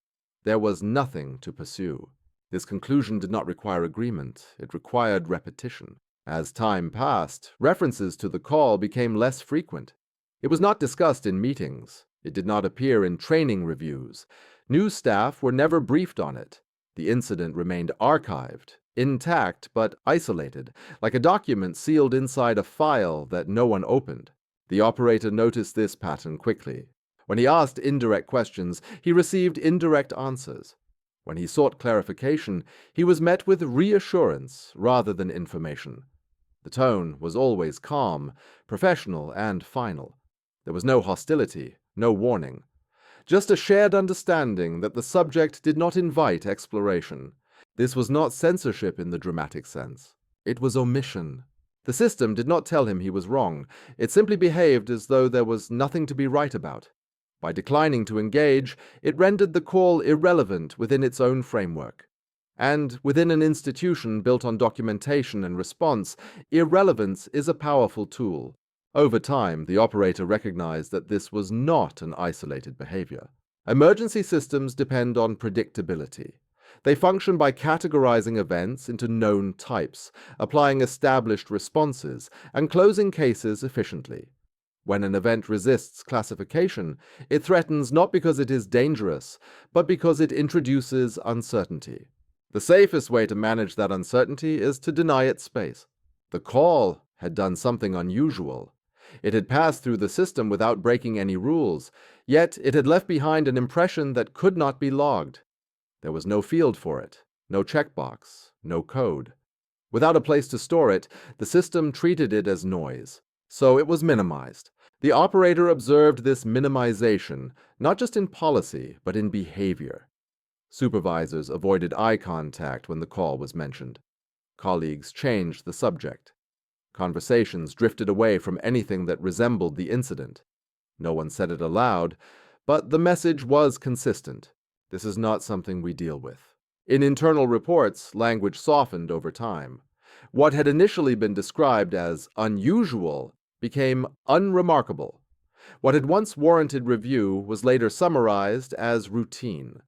There was nothing to pursue. This conclusion did not require agreement. It required repetition. As time passed, references to the call became less frequent. It was not discussed in meetings. It did not appear in training reviews. New staff were never briefed on it. The incident remained archived, intact but isolated, like a document sealed inside a file that no one opened. The operator noticed this pattern quickly. When he asked indirect questions, he received indirect answers. When he sought clarification, he was met with reassurance rather than information. The tone was always calm, professional, and final. There was no hostility, no warning. Just a shared understanding that the subject did not invite exploration. This was not censorship in the dramatic sense. It was omission. The system did not tell him he was wrong. It simply behaved as though there was nothing to be right about. By declining to engage, it rendered the call irrelevant within its own framework. And within an institution built on documentation and response, irrelevance is a powerful tool. Over time, the operator recognized that this was not an isolated behavior. Emergency systems depend on predictability. They function by categorizing events into known types, applying established responses, and closing cases efficiently. When an event resists classification, it threatens not because it is dangerous, but because it introduces uncertainty. The safest way to manage that uncertainty is to deny it space. The call had done something unusual. It had passed through the system without breaking any rules, yet it had left behind an impression that could not be logged. There was no field for it, no checkbox, no code. Without a place to store it, the system treated it as noise, so it was minimized. The operator observed this minimization, not just in policy, but in behavior. Supervisors avoided eye contact when the call was mentioned. Colleagues changed the subject. Conversations drifted away from anything that resembled the incident. No one said it aloud, but the message was consistent. This is not something we deal with. In internal reports, language softened over time. What had initially been described as unusual became unremarkable. What had once warranted review was later summarized as routine.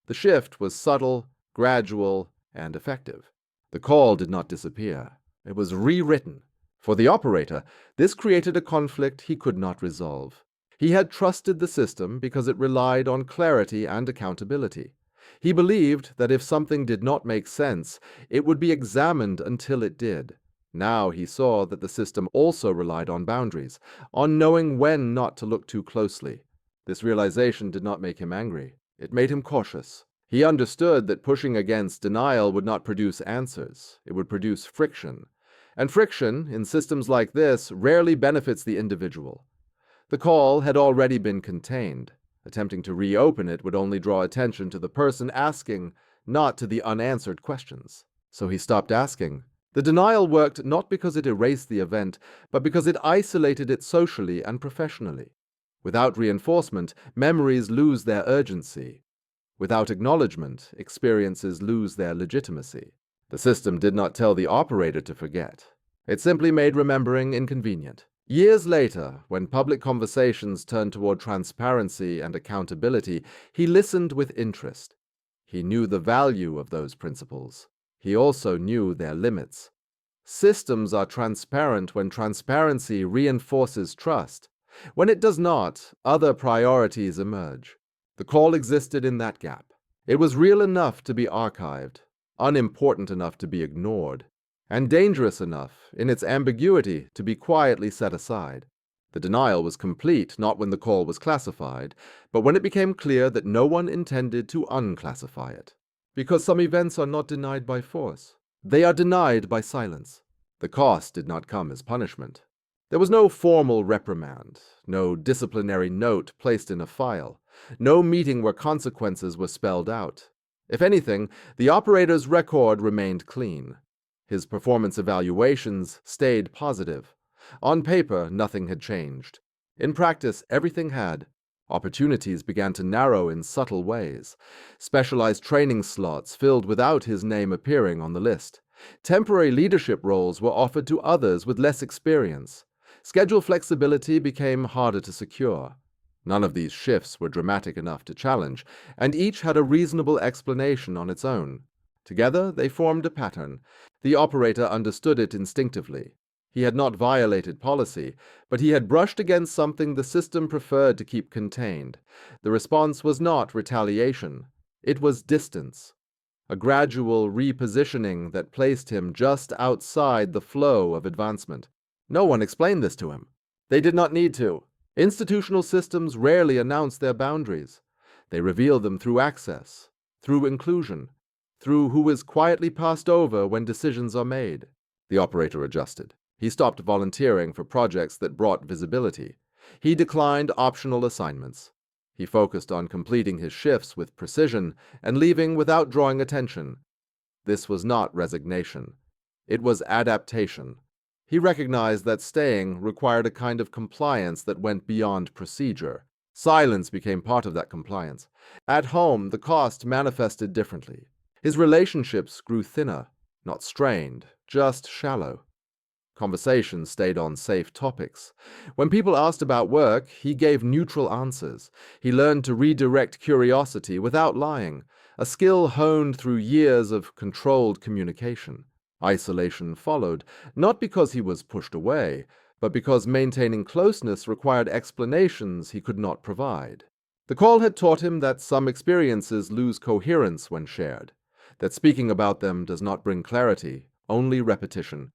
The shift was subtle, gradual, and effective. The call did not disappear. It was rewritten. For the operator, this created a conflict he could not resolve. He had trusted the system because it relied on clarity and accountability. He believed that if something did not make sense, it would be examined until it did. Now he saw that the system also relied on boundaries, on knowing when not to look too closely. This realization did not make him angry. It made him cautious. He understood that pushing against denial would not produce answers. It would produce friction. And friction, in systems like this, rarely benefits the individual. The call had already been contained. Attempting to reopen it would only draw attention to the person asking, not to the unanswered questions. So he stopped asking. The denial worked not because it erased the event, but because it isolated it socially and professionally. Without reinforcement, memories lose their urgency. Without acknowledgement, experiences lose their legitimacy. The system did not tell the operator to forget. It simply made remembering inconvenient. Years later, when public conversations turned toward transparency and accountability, he listened with interest. He knew the value of those principles. He also knew their limits. Systems are transparent when transparency reinforces trust. When it does not, other priorities emerge. The call existed in that gap. It was real enough to be archived, unimportant enough to be ignored, and dangerous enough, in its ambiguity, to be quietly set aside. The denial was complete not when the call was classified, but when it became clear that no one intended to unclassify it. Because some events are not denied by force. They are denied by silence. The cost did not come as punishment. There was no formal reprimand, no disciplinary note placed in a file, no meeting where consequences were spelled out. If anything, the operator's record remained clean. His performance evaluations stayed positive. On paper, nothing had changed. In practice, everything had. Opportunities began to narrow in subtle ways. Specialized training slots filled without his name appearing on the list. Temporary leadership roles were offered to others with less experience. Schedule flexibility became harder to secure. None of these shifts were dramatic enough to challenge, and each had a reasonable explanation on its own. Together, they formed a pattern. The operator understood it instinctively. He had not violated policy, but he had brushed against something the system preferred to keep contained. The response was not retaliation. It was distance. A gradual repositioning that placed him just outside the flow of advancement. No one explained this to him. They did not need to. Institutional systems rarely announce their boundaries. They reveal them through access, through inclusion, through who is quietly passed over when decisions are made. The operator adjusted. He stopped volunteering for projects that brought visibility. He declined optional assignments. He focused on completing his shifts with precision and leaving without drawing attention. This was not resignation. It was adaptation. He recognized that staying required a kind of compliance that went beyond procedure. Silence became part of that compliance. At home, the cost manifested differently. His relationships grew thinner, not strained, just shallow. Conversations stayed on safe topics. When people asked about work, he gave neutral answers. He learned to redirect curiosity without lying, a skill honed through years of controlled communication. Isolation followed, not because he was pushed away, but because maintaining closeness required explanations he could not provide. The call had taught him that some experiences lose coherence when shared, that speaking about them does not bring clarity, only repetition.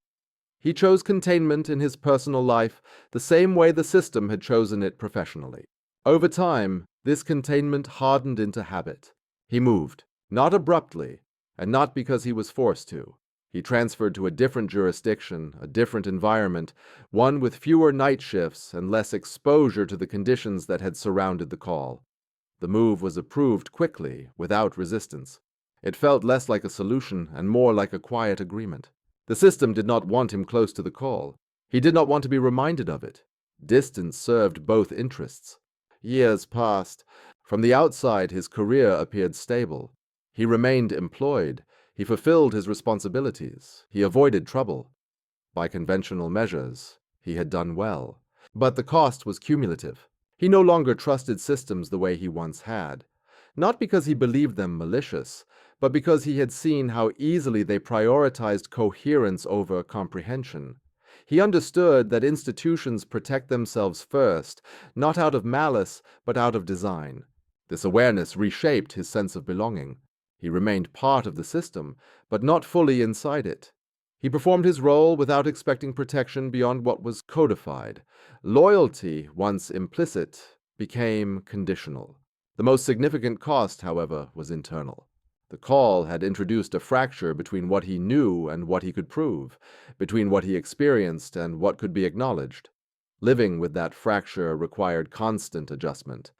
He chose containment in his personal life the same way the system had chosen it professionally. Over time, this containment hardened into habit. He moved, not abruptly, and not because he was forced to. He transferred to a different jurisdiction, a different environment, one with fewer night shifts and less exposure to the conditions that had surrounded the call. The move was approved quickly, without resistance. It felt less like a solution and more like a quiet agreement. The system did not want him close to the call. He did not want to be reminded of it. Distance served both interests. Years passed. From the outside, his career appeared stable. He remained employed. He fulfilled his responsibilities. He avoided trouble. By conventional measures, he had done well. But the cost was cumulative. He no longer trusted systems the way he once had. Not because he believed them malicious, but because he had seen how easily they prioritized coherence over comprehension. He understood that institutions protect themselves first, not out of malice, but out of design. This awareness reshaped his sense of belonging. He remained part of the system, but not fully inside it. He performed his role without expecting protection beyond what was codified. Loyalty, once implicit, became conditional. The most significant cost, however, was internal. The call had introduced a fracture between what he knew and what he could prove, between what he experienced and what could be acknowledged. Living with that fracture required constant adjustment,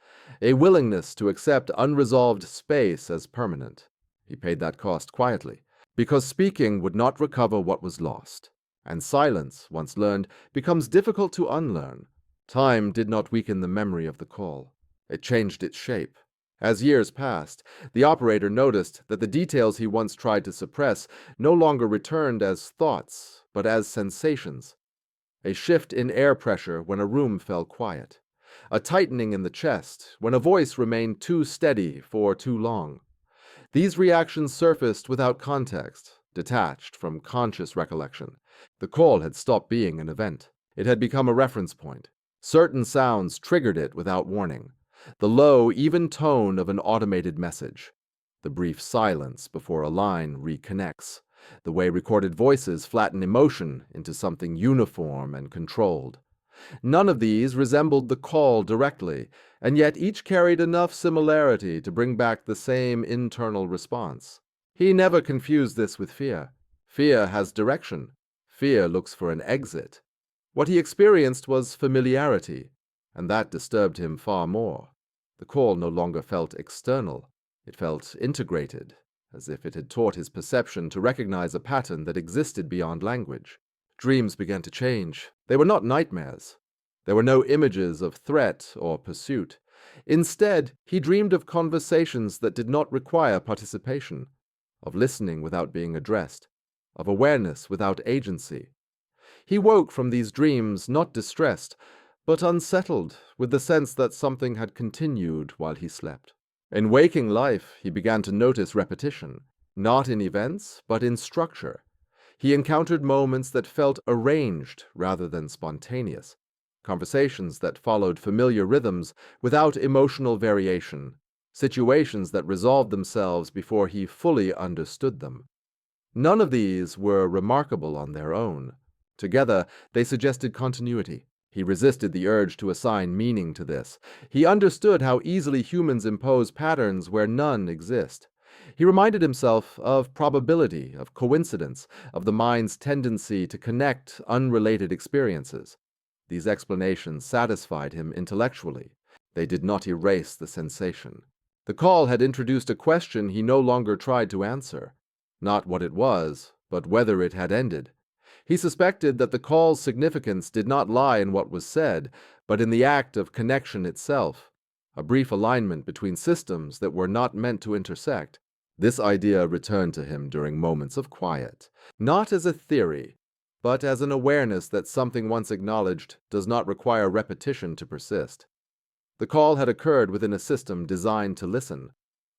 a willingness to accept unresolved space as permanent. He paid that cost quietly, because speaking would not recover what was lost, and silence, once learned, becomes difficult to unlearn. Time did not weaken the memory of the call. It changed its shape. As years passed, the operator noticed that the details he once tried to suppress no longer returned as thoughts, but as sensations. A shift in air pressure when a room fell quiet. A tightening in the chest when a voice remained too steady for too long. These reactions surfaced without context, detached from conscious recollection. The call had stopped being an event. It had become a reference point. Certain sounds triggered it without warning. The low, even tone of an automated message. The brief silence before a line reconnects. The way recorded voices flatten emotion into something uniform and controlled. None of these resembled the call directly, and yet each carried enough similarity to bring back the same internal response. He never confused this with fear. Fear has direction. Fear looks for an exit. What he experienced was familiarity, and that disturbed him far more. The call no longer felt external. It felt integrated, as if it had taught his perception to recognize a pattern that existed beyond language. Dreams began to change. They were not nightmares. There were no images of threat or pursuit. Instead, he dreamed of conversations that did not require participation, of listening without being addressed, of awareness without agency. He woke from these dreams not distressed, but unsettled, with the sense that something had continued while he slept. In waking life, he began to notice repetition, not in events, but in structure. He encountered moments that felt arranged rather than spontaneous, conversations that followed familiar rhythms without emotional variation, situations that resolved themselves before he fully understood them. None of these were remarkable on their own. Together, they suggested continuity. He resisted the urge to assign meaning to this. He understood how easily humans impose patterns where none exist. He reminded himself of probability, of coincidence, of the mind's tendency to connect unrelated experiences. These explanations satisfied him intellectually. They did not erase the sensation. The call had introduced a question he no longer tried to answer. Not what it was, but whether it had ended. He suspected that the call's significance did not lie in what was said, but in the act of connection itself, a brief alignment between systems that were not meant to intersect. This idea returned to him during moments of quiet, not as a theory, but as an awareness that something once acknowledged does not require repetition to persist. The call had occurred within a system designed to listen.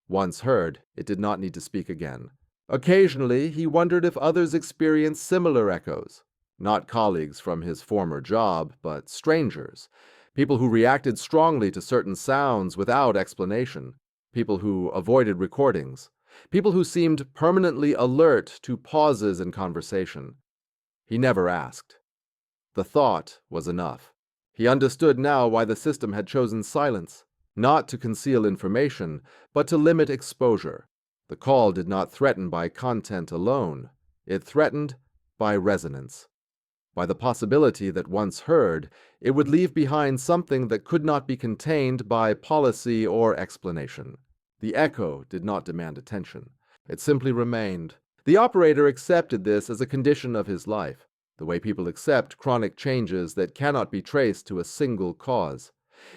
Once heard, it did not need to speak again. Occasionally, he wondered if others experienced similar echoes. Not colleagues from his former job, but strangers. People who reacted strongly to certain sounds without explanation. People who avoided recordings. People who seemed permanently alert to pauses in conversation. He never asked. The thought was enough. He understood now why the system had chosen silence, not to conceal information, but to limit exposure. The call did not threaten by content alone. It threatened by resonance, by the possibility that once heard, it would leave behind something that could not be contained by policy or explanation. The echo did not demand attention. It simply remained. The operator accepted this as a condition of his life, the way people accept chronic changes that cannot be traced to a single cause.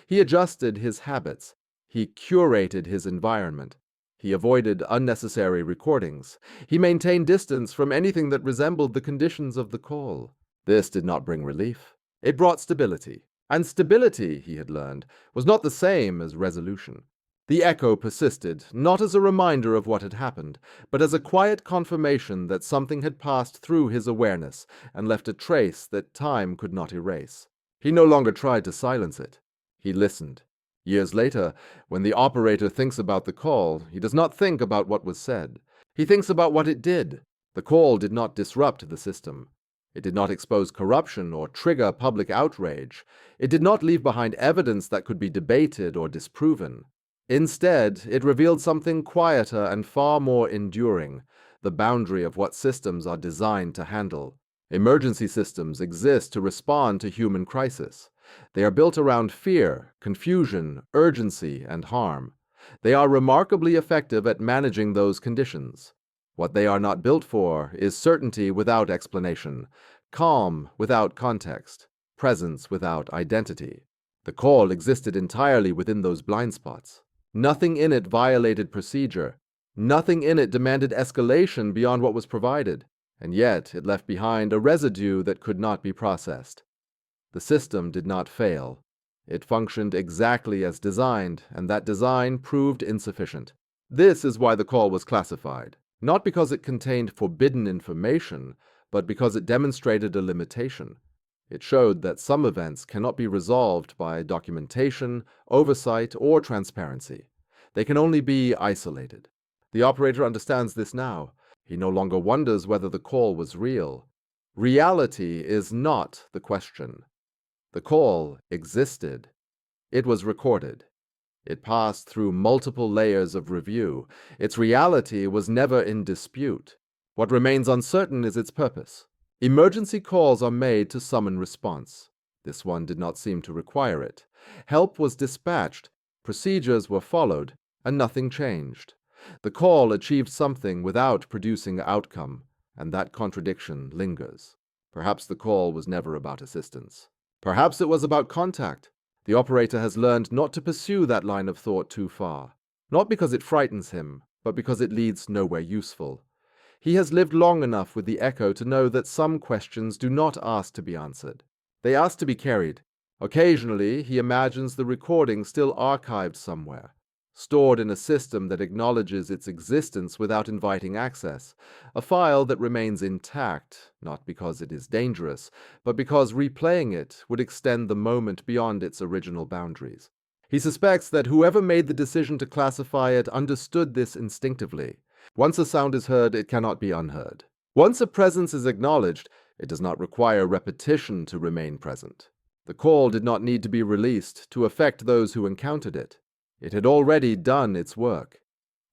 He adjusted his habits. He curated his environment. He avoided unnecessary recordings. He maintained distance from anything that resembled the conditions of the call. This did not bring relief. It brought stability. And stability, he had learned, was not the same as resolution. The echo persisted, not as a reminder of what had happened, but as a quiet confirmation that something had passed through his awareness and left a trace that time could not erase. He no longer tried to silence it. He listened. Years later, when the operator thinks about the call, he does not think about what was said. He thinks about what it did. The call did not disrupt the system. It did not expose corruption or trigger public outrage. It did not leave behind evidence that could be debated or disproven. Instead, it revealed something quieter and far more enduring, the boundary of what systems are designed to handle. Emergency systems exist to respond to human crisis. They are built around fear, confusion, urgency, and harm. They are remarkably effective at managing those conditions. What they are not built for is certainty without explanation, calm without context, presence without identity. The call existed entirely within those blind spots. Nothing in it violated procedure. Nothing in it demanded escalation beyond what was provided. And yet it left behind a residue that could not be processed. The system did not fail. It functioned exactly as designed, and that design proved insufficient. This is why the call was classified, not because it contained forbidden information, but because it demonstrated a limitation. It showed that some events cannot be resolved by documentation, oversight, or transparency. They can only be isolated. The operator understands this now. He no longer wonders whether the call was real. Reality is not the question. The call existed. It was recorded. It passed through multiple layers of review. Its reality was never in dispute. What remains uncertain is its purpose. Emergency calls are made to summon response. This one did not seem to require it. Help was dispatched, procedures were followed, and nothing changed. The call achieved something without producing outcome, and that contradiction lingers. Perhaps the call was never about assistance. Perhaps it was about contact. The operator has learned not to pursue that line of thought too far, not because it frightens him, but because it leads nowhere useful. He has lived long enough with the echo to know that some questions do not ask to be answered. They ask to be carried. Occasionally, he imagines the recording still archived somewhere, stored in a system that acknowledges its existence without inviting access, a file that remains intact, not because it is dangerous, but because replaying it would extend the moment beyond its original boundaries. He suspects that whoever made the decision to classify it understood this instinctively. Once a sound is heard, it cannot be unheard. Once a presence is acknowledged, it does not require repetition to remain present. The call did not need to be released to affect those who encountered it. It had already done its work.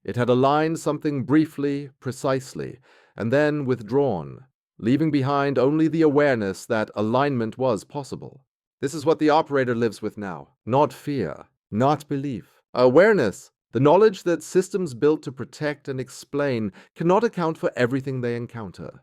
It had aligned something briefly, precisely, and then withdrawn, leaving behind only the awareness that alignment was possible. This is what the operator lives with now. Not fear, not belief. Awareness, the knowledge that systems built to protect and explain cannot account for everything they encounter.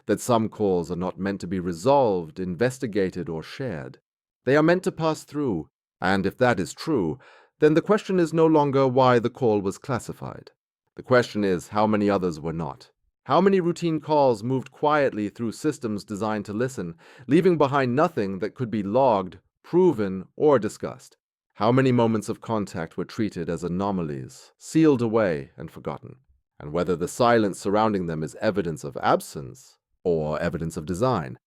That some calls are not meant to be resolved, investigated, or shared. They are meant to pass through, and if that is true, then the question is no longer why the call was classified. The question is how many others were not. How many routine calls moved quietly through systems designed to listen, leaving behind nothing that could be logged, proven, or discussed? How many moments of contact were treated as anomalies, sealed away and forgotten? And whether the silence surrounding them is evidence of absence or evidence of design.